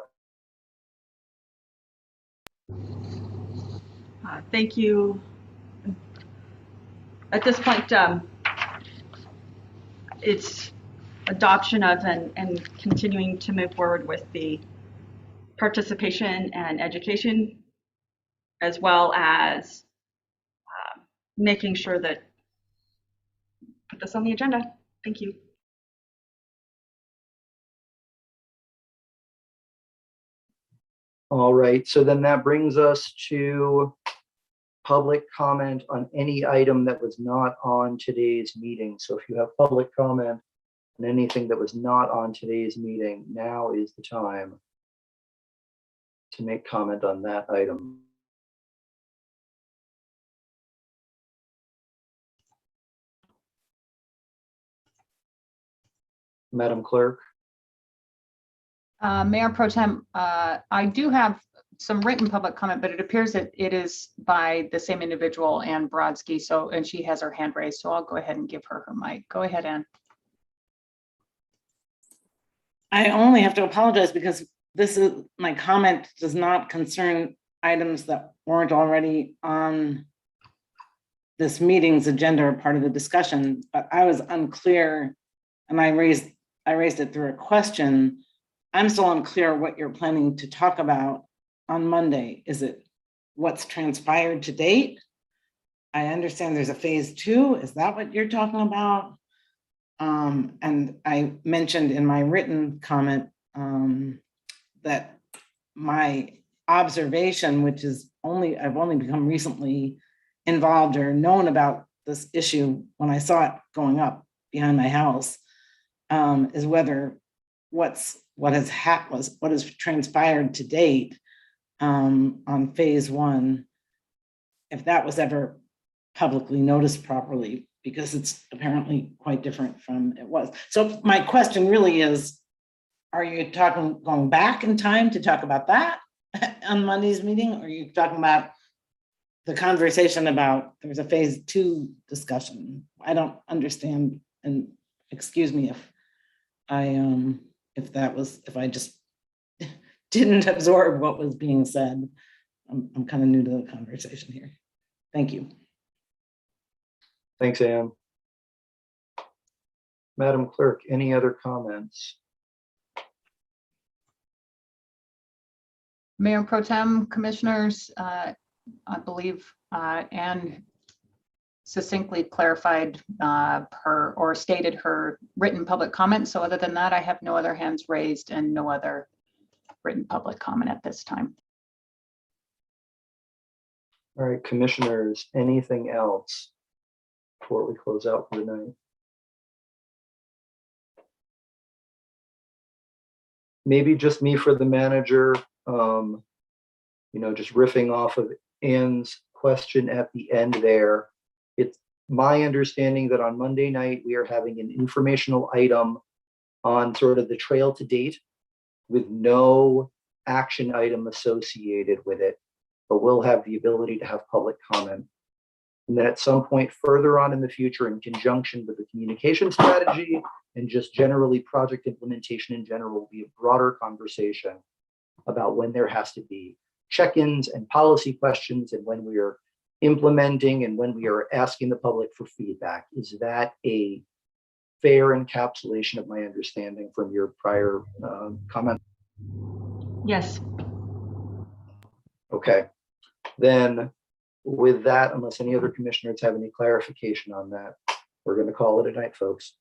Thank you. At this point, it's adoption of and continuing to move forward with the participation and education, as well as making sure that put this on the agenda. Thank you. All right, so then that brings us to public comment on any item that was not on today's meeting. So if you have public comment on anything that was not on today's meeting, now is the time to make comment on that item. Madam Clerk. Mayor Pro Tem, I do have some written public comment, but it appears that it is by the same individual, Ann Brodsky. So, and she has her hand raised, so I'll go ahead and give her her mic. Go ahead, Ann. I only have to apologize because my comment does not concern items that weren't already on this meeting's agenda or part of the discussion, but I was unclear, and I raised it through a question. I'm still unclear what you're planning to talk about on Monday. Is it what's transpired to date? I understand there's a phase 2. Is that what you're talking about? And I mentioned in my written comment that my observation, which is I've only become recently involved or known about this issue when I saw it going up behind my house, is whether what has transpired to date on phase 1, if that was ever publicly noticed properly, because it's apparently quite different from it was. So my question really is, are you going back in time to talk about that on Monday's meeting? Or are you talking about the conversation about there's a phase 2 discussion? I don't understand, and excuse me if I just didn't absorb what was being said. I'm kind of new to the conversation here. Thank you. Thanks, Ann. Madam Clerk, any other comments? Mayor Pro Tem, Commissioners, I believe Ann succinctly clarified or stated her written public comment. So other than that, I have no other hands raised and no other written public comment at this time. All right, Commissioners, anything else before we close out for the night? Maybe just me for the manager, just riffing off of Ann's question at the end there. It's my understanding that on Monday night, we are having an informational item on sort of the trail to date with no action item associated with it, but we'll have the ability to have public comment. And then at some point further on in the future, in conjunction with the communication strategy and just generally project implementation in general, will be a broader conversation about when there has to be check-ins and policy questions, and when we are implementing and when we are asking the public for feedback. Is that a fair encapsulation of my understanding from your prior comment? Yes. Okay, then with that, unless any other commissioners have any clarification on that, we're going to call it a night, folks.